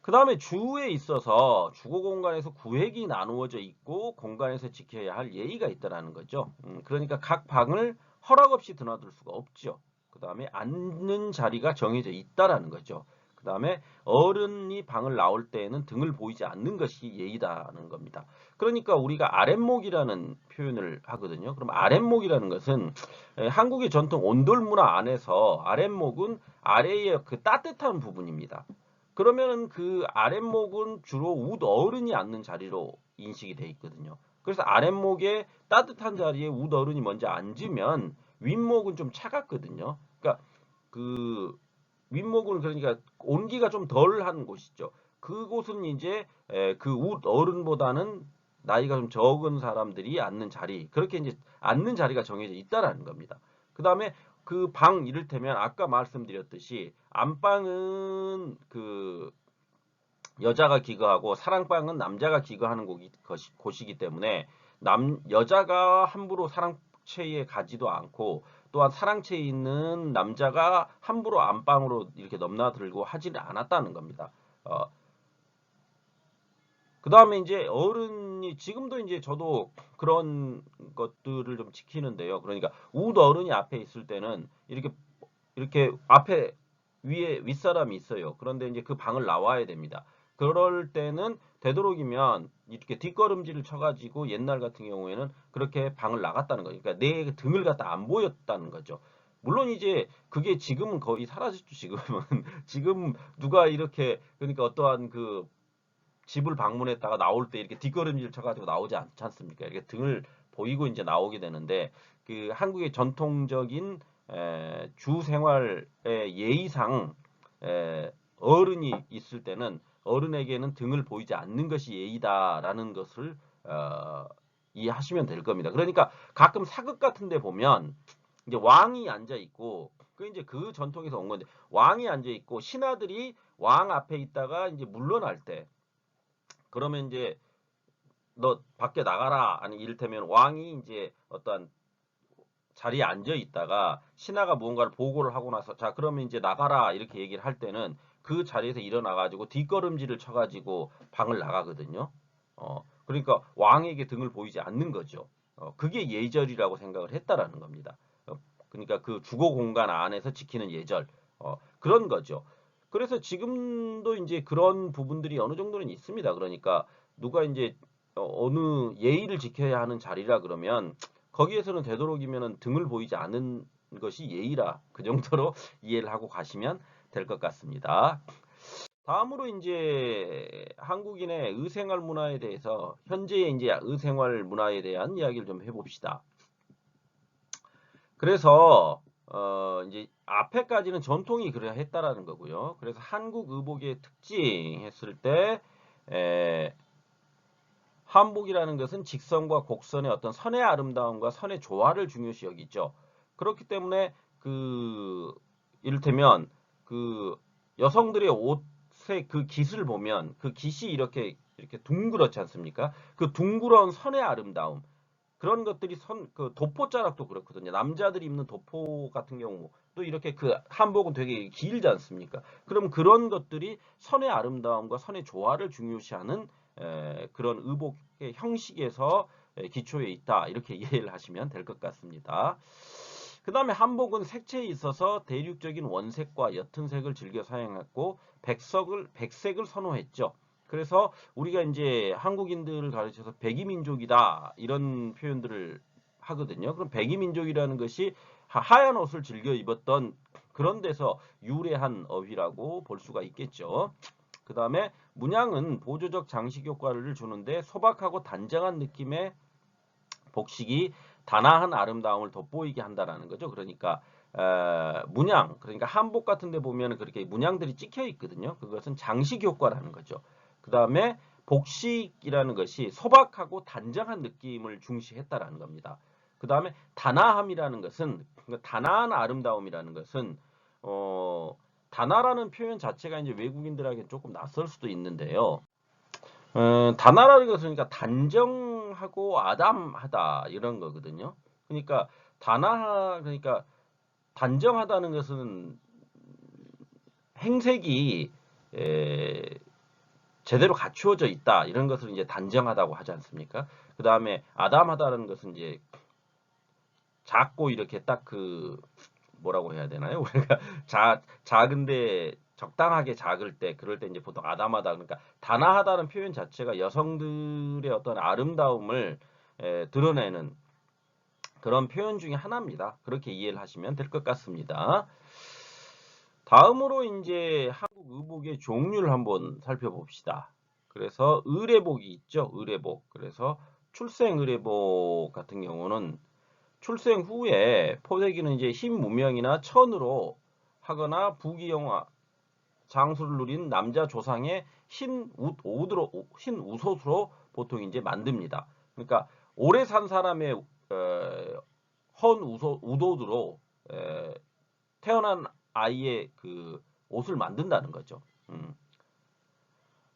그 다음에 주에 있어서 주거 공간에서 구획이 나누어져 있고 공간에서 지켜야 할 예의가 있다라는 거죠. 그러니까 각 방을 허락 없이 드나들 수가 없죠. 그 다음에 앉는 자리가 정해져 있다라는 거죠. 그 다음에 어른이 방을 나올 때에는 등을 보이지 않는 것이 예의다는 겁니다. 그러니까 우리가 아랫목이라는 표현을 하거든요. 그럼 아랫목이라는 것은 한국의 전통 온돌 문화 안에서 아랫목은 아래의 그 따뜻한 부분입니다. 그러면은 그 아랫목은 주로 웃어른이 앉는 자리로 인식이 돼 있거든요. 그래서 아랫목에 따뜻한 자리에 웃어른이 먼저 앉으면 윗목은 좀 차갑거든요. 그러니까 그 윗목은 그러니까 온기가 좀 덜한 곳이죠. 그곳은 이제 그 웃어른보다는 나이가 좀 적은 사람들이 앉는 자리 그렇게 이제 앉는 자리가 정해져 있다라는 겁니다. 그 다음에 그 방 이를테면 아까 말씀드렸듯이 안방은 그 여자가 기거하고 사랑방은 남자가 기거하는 곳이기 때문에 여자가 함부로 사랑채에 가지도 않고 또한 사랑채에 있는 남자가 함부로 안방으로 이렇게 넘나들고 하지는 않았다는 겁니다. 그 다음에 이제 어른이 지금도 이제 저도 그런 것들을 좀 지키는데요. 그러니까 어른이 앞에 있을 때는 이렇게 앞에 위에 윗사람이 있어요. 그런데 이제 그 방을 나와야 됩니다. 그럴 때는 되도록이면 이렇게 뒷걸음질을 쳐가지고 옛날 같은 경우에는 그렇게 방을 나갔다는 거예요. 그러니까 내 등을 갖다 안 보였다는 거죠. 물론 이제 그게 지금은 거의 사라졌죠. 지금은 지금 누가 이렇게 그러니까 어떠한 그 집을 방문했다가 나올 때 이렇게 뒷걸음질 쳐가지고 나오지 않지 않습니까? 이렇게 등을 보이고 이제 나오게 되는데 그 한국의 전통적인 주 생활의 예의상 어른이 있을 때는 어른에게는 등을 보이지 않는 것이 예의다라는 것을 이해하시면 될 겁니다. 그러니까 가끔 사극 같은 데 보면 이제 왕이 앉아 있고 그 이제 그 전통에서 온 건데 왕이 앉아 있고 신하들이 왕 앞에 있다가 이제 물러날 때 그러면 이제 너 밖에 나가라. 아니 이를테면 왕이 이제 어떠한 자리에 앉아 있다가 신하가 무언가를 보고를 하고 나서 자 그러면 이제 나가라 이렇게 얘기를 할 때는 그 자리에서 일어나 가지고 뒷걸음질을 쳐 가지고 방을 나가거든요. 그러니까 왕에게 등을 보이지 않는 거죠. 그게 예절이라고 생각을 했다라는 겁니다. 그러니까 그 주거 공간 안에서 지키는 예절 그런 거죠. 그래서 지금도 이제 그런 부분들이 어느 정도는 있습니다. 그러니까 누가 이제 어느 예의를 지켜야 하는 자리라 그러면 거기에서는 되도록이면 등을 보이지 않는 것이 예의라 그 정도로 이해를 하고 가시면 될 것 같습니다. 다음으로 이제 한국인의 의생활 문화에 대해서 현재의 이제 의생활 문화에 대한 이야기를 좀 해봅시다. 그래서 이제 앞에까지는 전통이 그래야 했다라는 거고요. 그래서 한국 의복의 특징 했을 때 한복이라는 것은 직선과 곡선의 어떤 선의 아름다움과 선의 조화를 중요시 여기죠. 그렇기 때문에 그 이를테면 그 여성들의 옷의 그 깃을 보면 그 깃이 이렇게 둥그렇지 않습니까? 그 둥그런 선의 아름다움 그런 것들이 그 도포 자락도 그렇거든요. 남자들이 입는 도포 같은 경우 또 이렇게 그 한복은 되게 길지 않습니까? 그럼 그런 것들이 선의 아름다움과 선의 조화를 중요시하는 그런 의복의 형식에서 기초에 있다. 이렇게 이해를 하시면 될 것 같습니다. 그 다음에 한복은 색채에 있어서 대륙적인 원색과 옅은 색을 즐겨 사용했고 백색을 선호했죠. 그래서 우리가 이제 한국인들을 가르쳐서 백이민족이다 이런 표현들을 하거든요. 그럼 백이민족이라는 것이 하얀 옷을 즐겨 입었던 그런 데서 유래한 어휘라고 볼 수가 있겠죠. 그 다음에 문양은 보조적 장식 효과를 주는데 소박하고 단정한 느낌의 복식이 단아한 아름다움을 돋보이게 한다라는 거죠. 그러니까 문양, 그러니까 한복 같은 데 보면 그렇게 문양들이 찍혀 있거든요. 그것은 장식 효과라는 거죠. 그 다음에 복식이라는 것이 소박하고 단정한 느낌을 중시했다라는 겁니다. 그 다음에 단아함이라는 것은 단아한 아름다움이라는 것은 단아라는 표현 자체가 이제 외국인들에게 조금 낯설 수도 있는데요. 단아라는 것은 그러니까 단정하고 아담하다 이런 거거든요. 그러니까 그러니까 단정하다는 것은 행색이 에, 제대로 갖추어져 있다 이런 것을 이제 단정하다고 하지 않습니까? 그 다음에 아담하다는 것은 이제 작고 이렇게 딱 그 뭐라고 해야 되나요? 우리가 작은데 적당하게 작을 때 그럴 때 이제 보통 아담하다 그러니까 단아하다는 표현 자체가 여성들의 어떤 아름다움을 드러내는 그런 표현 중에 하나입니다. 그렇게 이해를 하시면 될 것 같습니다. 다음으로 이제 한국 의복의 종류를 한번 살펴봅시다. 그래서 의례복이 있죠. 의례복. 그래서 출생 의례복 같은 경우는 출생 후에 포대기는 이제 흰 무명이나 천으로 하거나 부귀영화 장수를 누린 남자 조상의 흰 옷으로 보통 이제 만듭니다. 그러니까 오래 산 사람의 헌 우도으로 태어난 아이의 그 옷을 만든다는 거죠.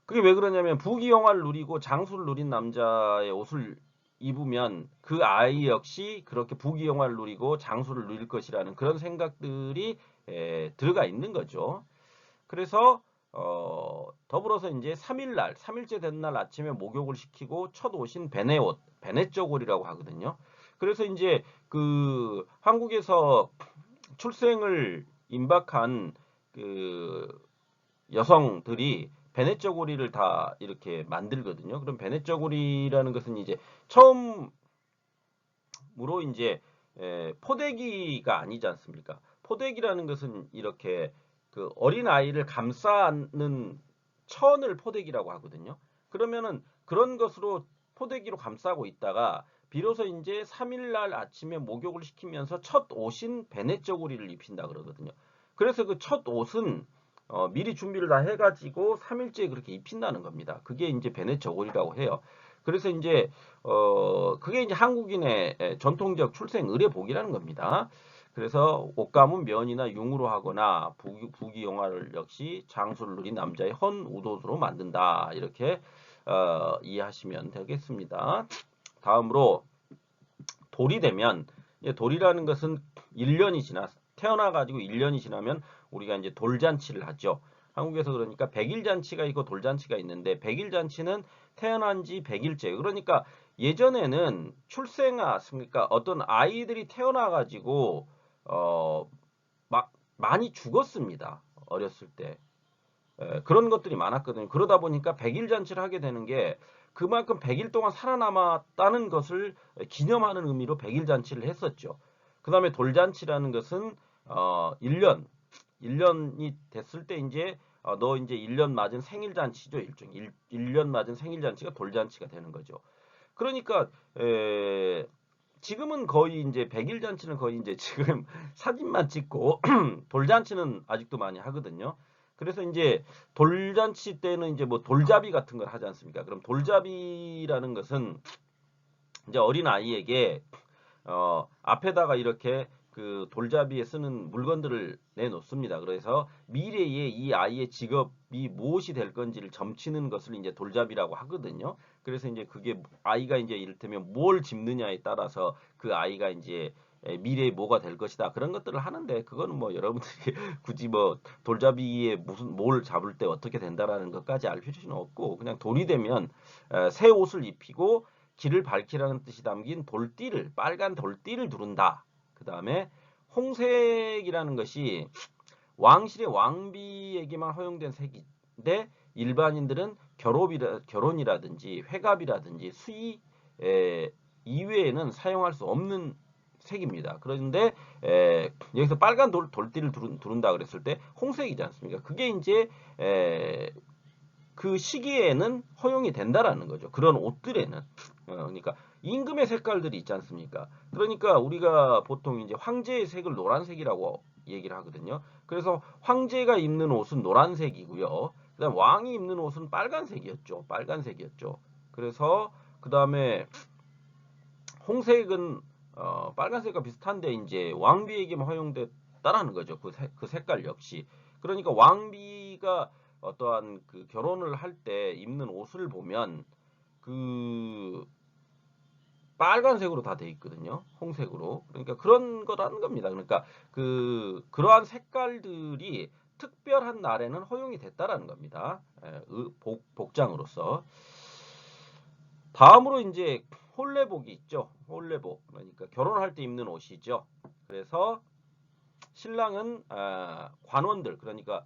그게 왜 그러냐면 부귀영화를 누리고 장수를 누린 남자의 옷을 입으면 그 아이 역시 그렇게 부귀영화를 누리고 장수를 누릴 것이라는 그런 생각들이 들어가 있는 거죠. 그래서 더불어서 이제 3일째 된 날 아침에 목욕을 시키고 첫 옷인 베네저골이라고 하거든요. 그래서 이제 그 한국에서 출생을 임박한 그 여성들이 베네저고리를 다 이렇게 만들거든요. 그럼 베네저고리라는 것은 이제 처음으로 이제 포대기가 아니지 않습니까? 포대기라는 것은 이렇게 그 어린 아이를 감싸는 천을 포대기라고 하거든요. 그러면은 그런 것으로 포대기로 감싸고 있다가 비로소 이제 3일 날 아침에 목욕을 시키면서 첫 옷인 베넷 저고리를 입힌다 그러거든요. 그래서 그 첫 옷은 미리 준비를 다 해가지고 3일째 그렇게 입힌다는 겁니다. 그게 이제 베넷 저고리라고 해요. 그래서 이제 그게 이제 한국인의 전통적 출생 의례복이라는 겁니다. 그래서 옷감은 면이나 융으로 하거나 부귀 영화를 역시 장수를 누린 남자의 헌 우도수로 만든다. 이렇게 이해하시면 되겠습니다. 다음으로 돌이 되면, 돌이라는 것은 1년이 지나 태어나가지고 1년이 지나면 우리가 이제 돌잔치를 하죠. 한국에서 그러니까 100일 잔치가 있고 돌잔치가 있는데 100일 잔치는 태어난 지 100일째. 그러니까 예전에는 그러니까 어떤 아이들이 태어나가지고 많이 죽었습니다. 어렸을 때. 그런 것들이 많았거든요. 그러다 보니까 100일 잔치를 하게 되는 게 그만큼 100일 동안 살아남았다는 것을 기념하는 의미로 100일 잔치를 했었죠. 그 다음에 돌잔치라는 것은 1년이 됐을 때 이제 너 이제 1년 맞은 생일 잔치죠. 1년 맞은 생일 잔치가 돌잔치가 되는 거죠. 그러니까 지금은 거의 이제 100일 잔치는 거의 이제 지금 사진만 찍고 돌잔치는 아직도 많이 하거든요. 그래서 이제 돌잔치 때는 이제 뭐 돌잡이 같은 걸 하지 않습니까? 그럼 돌잡이라는 것은 이제 어린 아이에게 앞에다가 이렇게 그 돌잡이에 쓰는 물건들을 내놓습니다. 그래서 미래에 이 아이의 직업이 무엇이 될 건지를 점치는 것을 이제 돌잡이라고 하거든요. 그래서 이제 그게 아이가 이제 이를테면 뭘 짚느냐에 따라서 그 아이가 이제 미래에 뭐가 될 것이다. 그런 것들을 하는데 그거는 뭐 여러분들이 굳이 뭐 돌잡이에 무슨 뭘 잡을 때 어떻게 된다라는 것까지 알 필요는 없고 그냥 돌이 되면 새 옷을 입히고 길을 밝히라는 뜻이 담긴 돌띠를 빨간 돌띠를 두른다. 그 다음에 홍색이라는 것이 왕실의 왕비에게만 허용된 색인데 일반인들은 결혼이라든지 회갑이라든지 수의 이외에는 사용할 수 없는 색입니다. 그런데 여기서 빨간 돌띠를 두른다 그랬을 때 홍색이지 않습니까? 그게 이제 그 시기에는 허용이 된다라는 거죠. 그런 옷들에는. 그러니까 임금의 색깔들이 있지 않습니까? 그러니까 우리가 보통 이제 황제의 색을 노란색이라고 얘기를 하거든요. 그래서 황제가 입는 옷은 노란색이고요. 그다음 왕이 입는 옷은 빨간색이었죠. 빨간색이었죠. 그래서 그다음에 홍색은 빨간색과 비슷한데 이제 왕비에게만 허용됐다라는 거죠. 그 색깔 역시. 그러니까 왕비가 어떠한 그 결혼을 할 때 입는 옷을 보면 그 빨간색으로 다 돼 있거든요. 홍색으로. 그러니까 그런 거라는 겁니다. 그러니까 그러한 색깔들이 특별한 날에는 허용이 됐다라는 겁니다. 복장으로서. 다음으로 이제 홀레복이 있죠. 홀레복. 그러니까 결혼할 때 입는 옷이죠. 그래서 신랑은 관원들 그러니까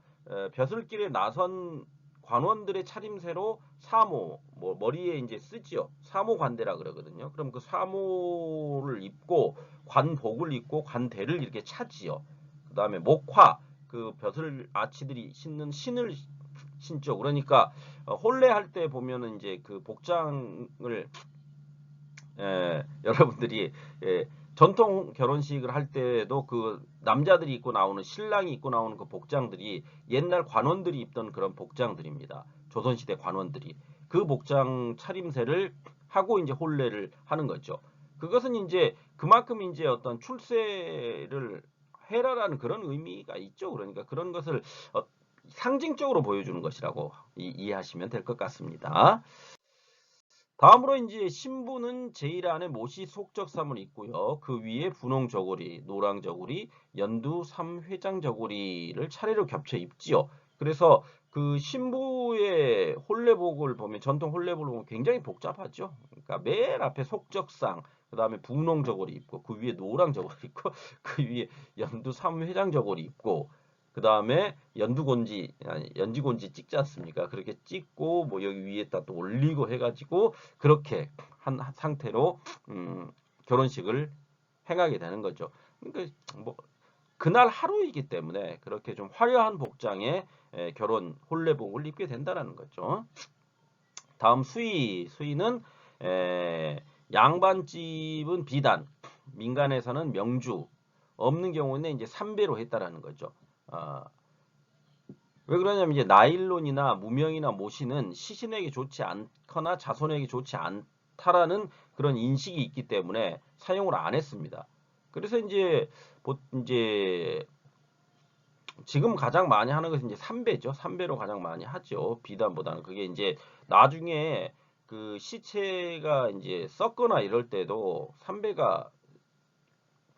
벼슬길에 나선 관원들의 차림새로 사모 뭐 머리에 이제 쓰지요. 사모관대라 그러거든요. 그럼 그 사모를 입고 관복을 입고 관대를 이렇게 차지요. 그다음에 목화 그 벼슬 아치들이 신는 신을 신죠. 그러니까 혼례할 때 보면은 이제 그 복장을 여러분들이 전통 결혼식을 할 때도 그 남자들이 입고 나오는 신랑이 입고 나오는 그 복장들이 옛날 관원들이 입던 그런 복장들입니다. 조선시대 관원들이 그 복장 차림새를 하고 이제 혼례를 하는 거죠. 그것은 이제 그만큼 이제 어떤 출세를 해라라는 그런 의미가 있죠. 그러니까 그런 것을 상징적으로 보여주는 것이라고 이해하시면 될 것 같습니다. 다음으로 이제 신부는 제일 안에 못이 속적삼을 입고요. 그 위에 분홍 저고리, 노랑 저고리, 연두 삼회장 저고리를 차례로 겹쳐 입지요. 그래서 그 신부의 혼례복을 보면 전통 혼례복을 보면 굉장히 복잡하죠. 그러니까 맨 앞에 속적상, 그 다음에 분홍 저고리 입고 그 위에 노랑 저고리 입고 그 위에 연두 삼회장 저고리 입고 그 다음에 연지곤지 찍지 않습니까? 그렇게 찍고 뭐 여기 위에다 또 올리고 해가지고 그렇게 한 상태로 결혼식을 행하게 되는 거죠. 그러니까 뭐 그날 하루이기 때문에 그렇게 좀 화려한 복장의 결혼 혼례복을 입게 된다라는 거죠. 다음 수위는 양반집은 비단, 민간에서는 명주, 없는 경우는 이제 3배로 했다라는 거죠. 왜 그러냐면 이제 나일론이나 무명이나 모시는 시신에게 좋지 않거나 자손에게 좋지 않다라는 그런 인식이 있기 때문에 사용을 안 했습니다. 그래서 이제 지금 가장 많이 하는 것은 이제 3배죠. 3배로 가장 많이 하죠. 비단보다는. 그게 이제 나중에 그 시체가 이제 썩거나 이럴 때도 3배가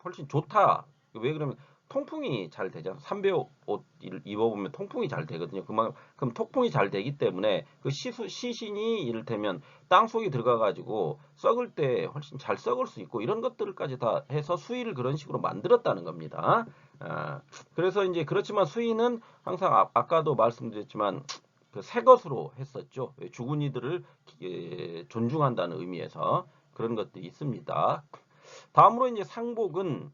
훨씬 좋다. 왜 그러면 통풍이 잘 되잖아. 3배 옷 입어보면 통풍이 잘 되거든요. 그만큼 통풍이 잘 되기 때문에 그 시신이 이를테면 땅 속에 들어가가지고 썩을 때 훨씬 잘 썩을 수 있고 이런 것들까지 다 해서 수의를 그런 식으로 만들었다는 겁니다. 그래서 이제 그렇지만 수의는 항상 아까도 말씀드렸지만 그 새 것으로 했었죠. 죽은 이들을 존중한다는 의미에서 그런 것들이 있습니다. 다음으로 이제 상복은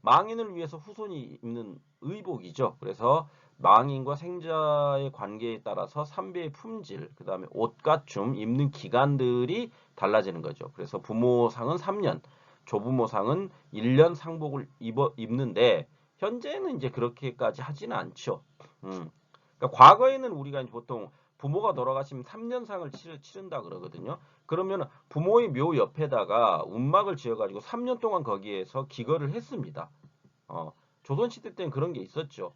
망인을 위해서 후손이 입는 의복이죠. 그래서 망인과 생자의 관계에 따라서 삼배의 품질, 그 다음에 옷갖춤, 입는 기간들이 달라지는 거죠. 그래서 부모상은 3년, 조부모상은 1년 상복을 입는데 현재는 이제 그렇게까지 하지는 않죠. 그러니까 과거에는 우리가 이제 보통 부모가 돌아가시면 3년상을 치른다 그러거든요. 그러면 부모의 묘 옆에다가 운막을 지어가지고 3년 동안 거기에서 기거를 했습니다. 조선시대 때는 그런 게 있었죠.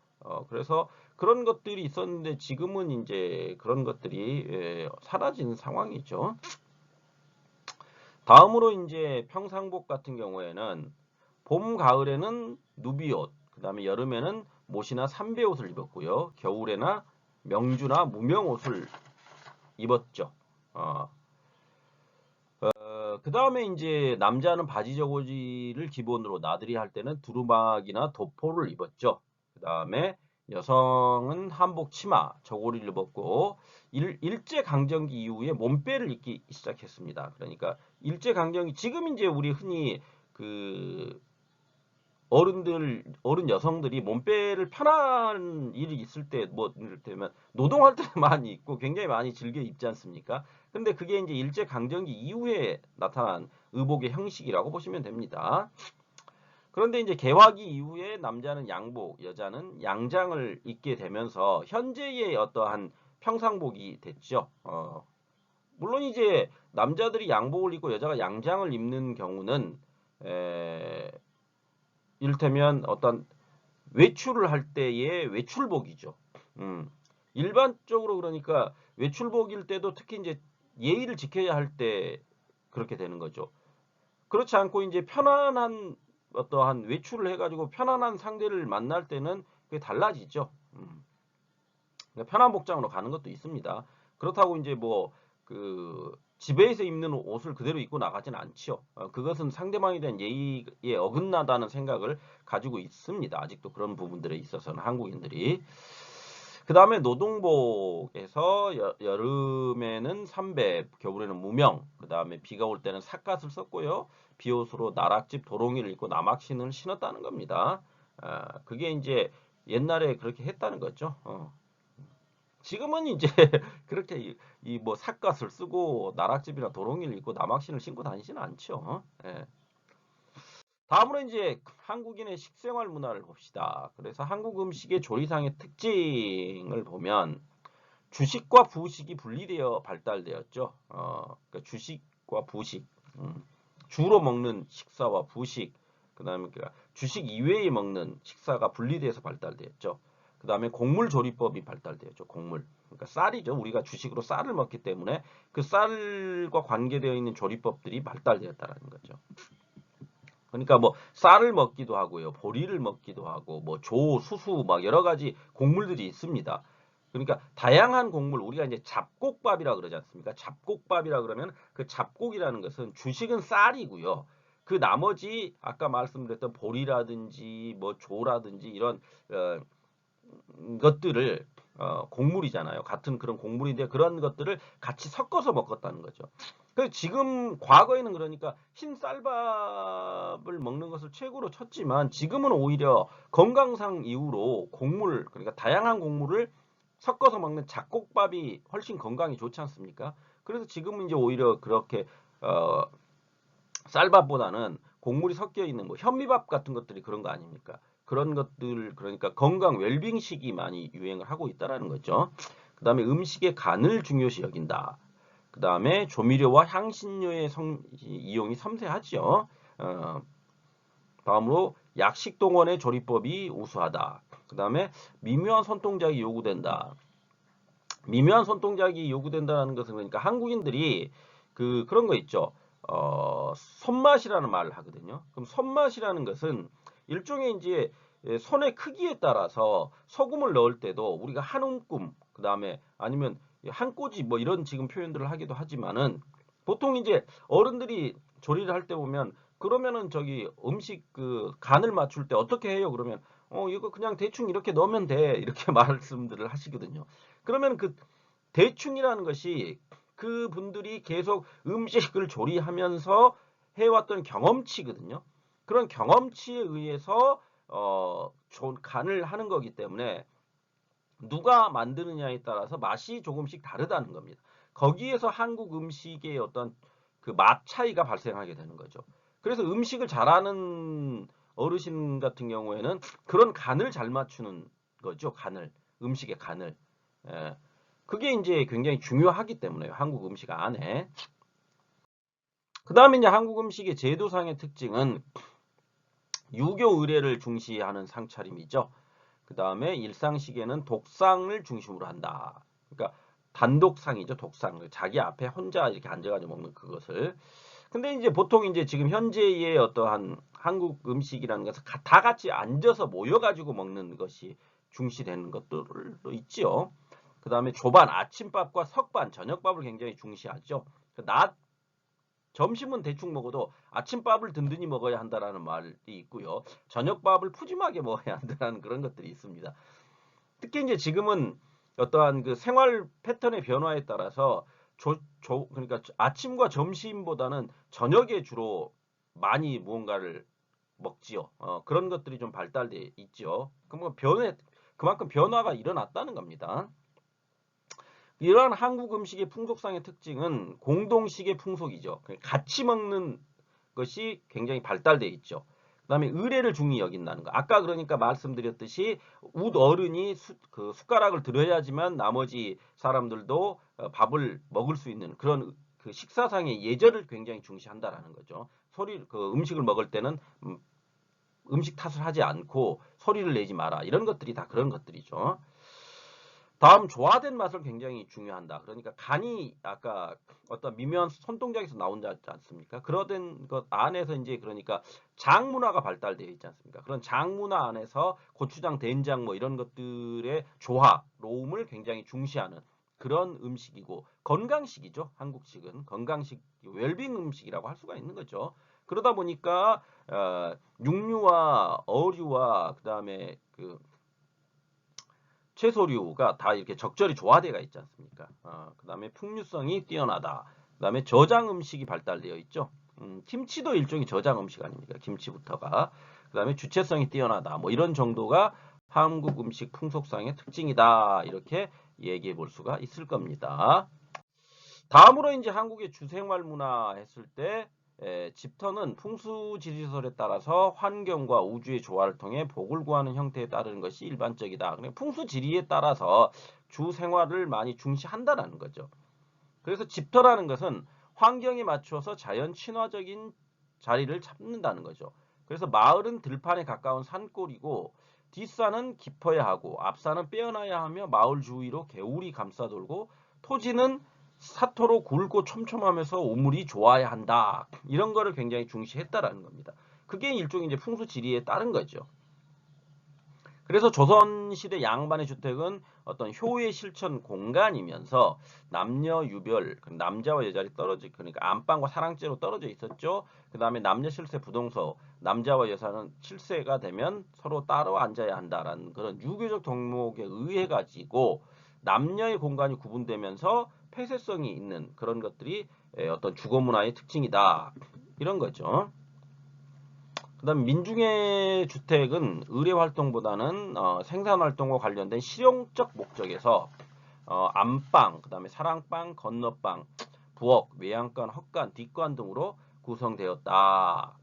그래서 그런 것들이 있었는데 지금은 이제 그런 것들이 사라진 상황이죠. 다음으로 이제 평상복 같은 경우에는 봄, 가을에는 누비옷, 그 다음에 여름에는 못이나 삼배옷을 입었고요. 겨울에나 명주나 무명옷을 입었죠. 그 다음에 이제 남자는 바지 저고지를 기본으로 나들이 할 때는 두루마기나 도포를 입었죠. 그 다음에 여성은 한복 치마, 저고리를 입었고 일제강점기 이후에 몸빼를 입기 시작했습니다. 그러니까 일제강점기 지금 이제 우리 흔히 그 어른 여성들이 몸빼를 편한 일이 있을 때, 뭐, 이를테면, 노동할 때 많이 입고 굉장히 많이 즐겨 입지 않습니까? 근데 그게 이제 일제강점기 이후에 나타난 의복의 형식이라고 보시면 됩니다. 그런데 이제 개화기 이후에 남자는 양복, 여자는 양장을 입게 되면서 현재의 어떠한 평상복이 됐죠. 물론 이제 남자들이 양복을 입고 여자가 양장을 입는 경우는, 이를테면 어떤 외출을 할 때의 외출복이죠. 일반적으로 그러니까 외출복일 때도 특히 이제 예의를 지켜야 할 때 그렇게 되는 거죠. 그렇지 않고 이제 편안한 어떠한 외출을 해가지고 편안한 상대를 만날 때는 그게 달라지죠. 그러니까 편한 복장으로 가는 것도 있습니다. 그렇다고 이제 뭐 그 집에서 입는 옷을 그대로 입고 나가지는 않죠. 그것은 상대방에 대한 예의에 어긋나다는 생각을 가지고 있습니다. 아직도 그런 부분들에 있어서는 한국인들이. 그 다음에 노동복에서 여름에는 삼배, 겨울에는 무명, 그 다음에 비가 올 때는 삿갓을 썼고요. 비옷으로 나락집 도롱이를 입고 나막신을 신었다는 겁니다. 그게 이제 옛날에 그렇게 했다는 거죠. 지금은 이제 그렇게 이 뭐 삿갓을 쓰고 나락집이나 도롱이를 입고 나막신을 신고 다니지는 않죠. 예. 다음으로 이제 한국인의 식생활 문화를 봅시다. 그래서 한국 음식의 조리상의 특징을 보면 주식과 부식이 분리되어 발달되었죠. 그러니까 주식과 부식, 주로 먹는 식사와 부식, 그다음에 주식 이외에 먹는 식사가 분리돼서 발달되었죠. 그다음에 곡물 조리법이 발달되었죠. 곡물. 그러니까 쌀이죠. 우리가 주식으로 쌀을 먹기 때문에 그 쌀과 관계되어 있는 조리법들이 발달되었다는 거죠. 그러니까 뭐 쌀을 먹기도 하고요. 보리를 먹기도 하고 뭐 조, 수수 막 여러 가지 곡물들이 있습니다. 그러니까 다양한 곡물 우리가 이제 잡곡밥이라 그러지 않습니까? 잡곡밥이라 그러면 그 잡곡이라는 것은 주식은 쌀이고요. 그 나머지 아까 말씀드렸던 보리라든지 뭐 조라든지 이런 것들을 곡물이잖아요. 같은 그런 곡물인데 그런 것들을 같이 섞어서 먹었다는 거죠. 그 지금 과거에는 그러니까 흰 쌀밥을 먹는 것을 최고로 쳤지만 지금은 오히려 건강상 이유로 곡물 그러니까 다양한 곡물을 섞어서 먹는 잡곡밥이 훨씬 건강에 좋지 않습니까? 그래서 지금은 이제 오히려 그렇게 쌀밥보다는 곡물이 섞여 있는 뭐 현미밥 같은 것들이 그런 거 아닙니까? 그런 것들 그러니까 건강 웰빙식이 많이 유행을 하고 있다라는 거죠. 그다음에 음식의 간을 중요시 여긴다. 그다음에 조미료와 향신료의 이용이 섬세하죠. 다음으로 약식동원의 조리법이 우수하다. 그다음에 미묘한 손동작이 요구된다. 미묘한 손동작이 요구된다는 것은 그러니까 한국인들이 그런 거 있죠. 손맛이라는 말을 하거든요. 그럼 손맛이라는 것은 일종의 이제 손의 크기에 따라서 소금을 넣을 때도 우리가 한 움큼, 그 다음에 아니면 한 꼬지 뭐 이런 지금 표현들을 하기도 하지만은 보통 이제 어른들이 조리를 할 때 보면 그러면은 저기 음식 그 간을 맞출 때 어떻게 해요? 그러면 이거 그냥 대충 이렇게 넣으면 돼. 이렇게 말씀들을 하시거든요. 그러면 그 대충이라는 것이 그분들이 계속 음식을 조리하면서 해왔던 경험치거든요. 그런 경험치에 의해서 간을 하는 거기 때문에 누가 만드느냐에 따라서 맛이 조금씩 다르다는 겁니다. 거기에서 한국 음식의 어떤 그 맛 차이가 발생하게 되는 거죠. 그래서 음식을 잘하는 어르신 같은 경우에는 그런 간을 잘 맞추는 거죠. 간을, 음식의 간을. 예. 그게 이제 굉장히 중요하기 때문에 한국 음식 안에. 그 다음에 이제 한국 음식의 제도상의 특징은 유교 의례를 중시하는 상차림이죠. 그 다음에 일상식에는 독상을 중심으로 한다. 그러니까 단독상이죠. 독상. 자기 앞에 혼자 이렇게 앉아가지고 먹는 그것을. 근데 이제 보통 이제 지금 현재의 어떠한 한국 음식이라는 것은 다 같이 앉아서 모여가지고 먹는 것이 중시되는 것들도 있지요. 그 다음에 조반, 아침밥과 석반, 저녁밥을 굉장히 중시하죠. 낮, 점심은 대충 먹어도 아침밥을 든든히 먹어야 한다라는 말이 있고요. 저녁밥을 푸짐하게 먹어야 한다는 그런 것들이 있습니다. 특히 이제 지금은 어떠한 그 생활 패턴의 변화에 따라서 그러니까 아침과 점심보다는 저녁에 주로 많이 무언가를 먹지요. 그런 것들이 좀 발달돼 있죠. 그만큼 변화가 일어났다는 겁니다. 이러한 한국 음식의 풍속상의 특징은 공동식의 풍속이죠. 같이 먹는 것이 굉장히 발달되어 있죠. 그 다음에 의례를 중히 여긴다는 거. 아까 그러니까 말씀드렸듯이 어른이 숟가락을 들어야지만 나머지 사람들도 밥을 먹을 수 있는 그런 그 식사상의 예절을 굉장히 중시한다라는 거죠. 음식을 먹을 때는 음식 탓을 하지 않고 소리를 내지 마라. 이런 것들이 다 그런 것들이죠. 다음 조화된 맛을 굉장히 중요한다. 그러니까 간이 아까 어떤 미묘한 손동작에서 나온지 않습니까? 그러던 것 안에서 이제 그러니까 장 문화가 발달되어 있지 않습니까? 그런 장 문화 안에서 고추장, 된장 뭐 이런 것들의 조화로움을 굉장히 중시하는 그런 음식이고 건강식이죠. 한국식은 건강식 웰빙 음식이라고 할 수가 있는 거죠. 그러다 보니까 육류와 어류와 그다음에 채소류가 다 이렇게 적절히 조화되어 있지 않습니까? 그 다음에 풍류성이 뛰어나다. 그 다음에 저장 음식이 발달되어 있죠. 김치도 일종의 저장 음식 아닙니까? 김치부터가. 그 다음에 주체성이 뛰어나다. 뭐 이런 정도가 한국 음식 풍속상의 특징이다. 이렇게 얘기해 볼 수가 있을 겁니다. 다음으로 이제 한국의 주생활 문화 했을 때 집터는 풍수지리설에 따라서 환경과 우주의 조화를 통해 복을 구하는 형태에 따르는 것이 일반적이다. 풍수지리에 따라서 주생활을 많이 중시한다는 거죠. 그래서 집터라는 것은 환경에 맞춰서 자연 친화적인 자리를 잡는다는 거죠. 그래서 마을은 들판에 가까운 산골이고 뒷산은 깊어야 하고 앞산은 빼어나야 하며 마을 주위로 개울이 감싸돌고 토지는 사토로 굵고 촘촘하면서 우물이 좋아야 한다. 이런 거를 굉장히 중시했다라는 겁니다. 그게 일종의 이제 풍수지리에 따른 거죠. 그래서 조선시대 양반의 주택은 어떤 효의 실천 공간이면서 남녀 유별, 남자와 여자를 그러니까 안방과 사랑째로 떨어져 있었죠. 그 다음에 남녀 실세 부동서, 남자와 여자는 실세가 되면 서로 따로 앉아야 한다라는 그런 유교적 덕목에 의해 가지고 남녀의 공간이 구분되면서 폐쇄성이 있는 그런 것들이 어떤 주거 문화의 특징이다. 이런 거죠. 그다음 민중의 주택은 의뢰 활동보다는 생산 활동과 관련된 실용적 목적에서 안방, 그다음에 사랑방, 건너방 부엌, 외양간, 헛간, 뒷간 등으로 구성되었다.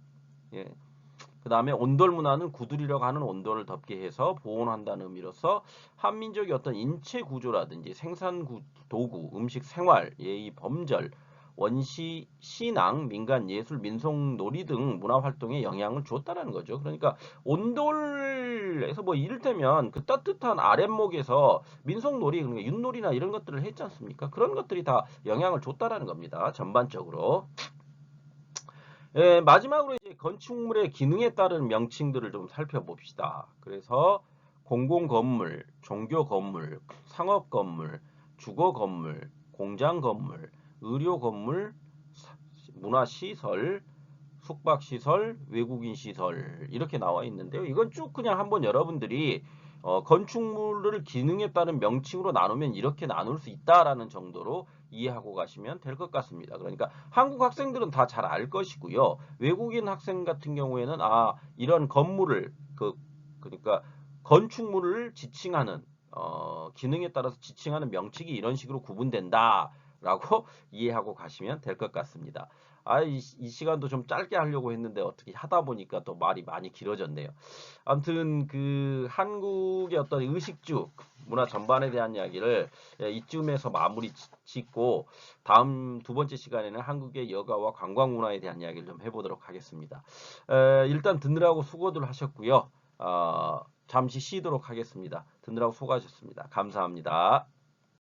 예. 그 다음에 온돌 문화는 구두리라고 하는 온돌을 덮게 해서 보온한다는 의미로서 한민족의 어떤 인체 구조라든지 생산 도구, 음식 생활, 예의, 범절, 원시, 신앙, 민간, 예술, 민속놀이 등 문화 활동에 영향을 줬다라는 거죠. 그러니까 온돌에서 뭐 이를테면 그 따뜻한 아랫목에서 민속놀이, 그러니까 윷놀이나 이런 것들을 했지 않습니까? 그런 것들이 다 영향을 줬다라는 겁니다. 전반적으로. 예, 마지막으로 이제 건축물의 기능에 따른 명칭들을 좀 살펴봅시다. 그래서 공공건물, 종교건물, 상업건물, 주거건물, 공장건물, 의료건물, 문화시설, 숙박시설, 외국인시설 이렇게 나와 있는데요. 이건 쭉 그냥 한번 여러분들이 건축물을 기능에 따른 명칭으로 나누면 이렇게 나눌 수 있다라는 정도로 이해하고 가시면 될 것 같습니다. 그러니까 한국 학생들은 다 잘 알 것이고요. 외국인 학생 같은 경우에는 이런 건물을 그러니까 건축물을 지칭하는 기능에 따라서 지칭하는 명칭이 이런 식으로 구분된다라고 이해하고 가시면 될 것 같습니다. 이 시간도 좀 짧게 하려고 했는데 어떻게 하다 보니까 또 말이 많이 길어졌네요. 아무튼 그 한국의 어떤 의식주 문화 전반에 대한 이야기를 이쯤에서 마무리 짓고 다음 두 번째 시간에는 한국의 여가와 관광 문화에 대한 이야기를 좀 해보도록 하겠습니다. 일단 듣느라고 수고들 하셨고요. 잠시 쉬도록 하겠습니다. 듣느라고 수고하셨습니다. 감사합니다.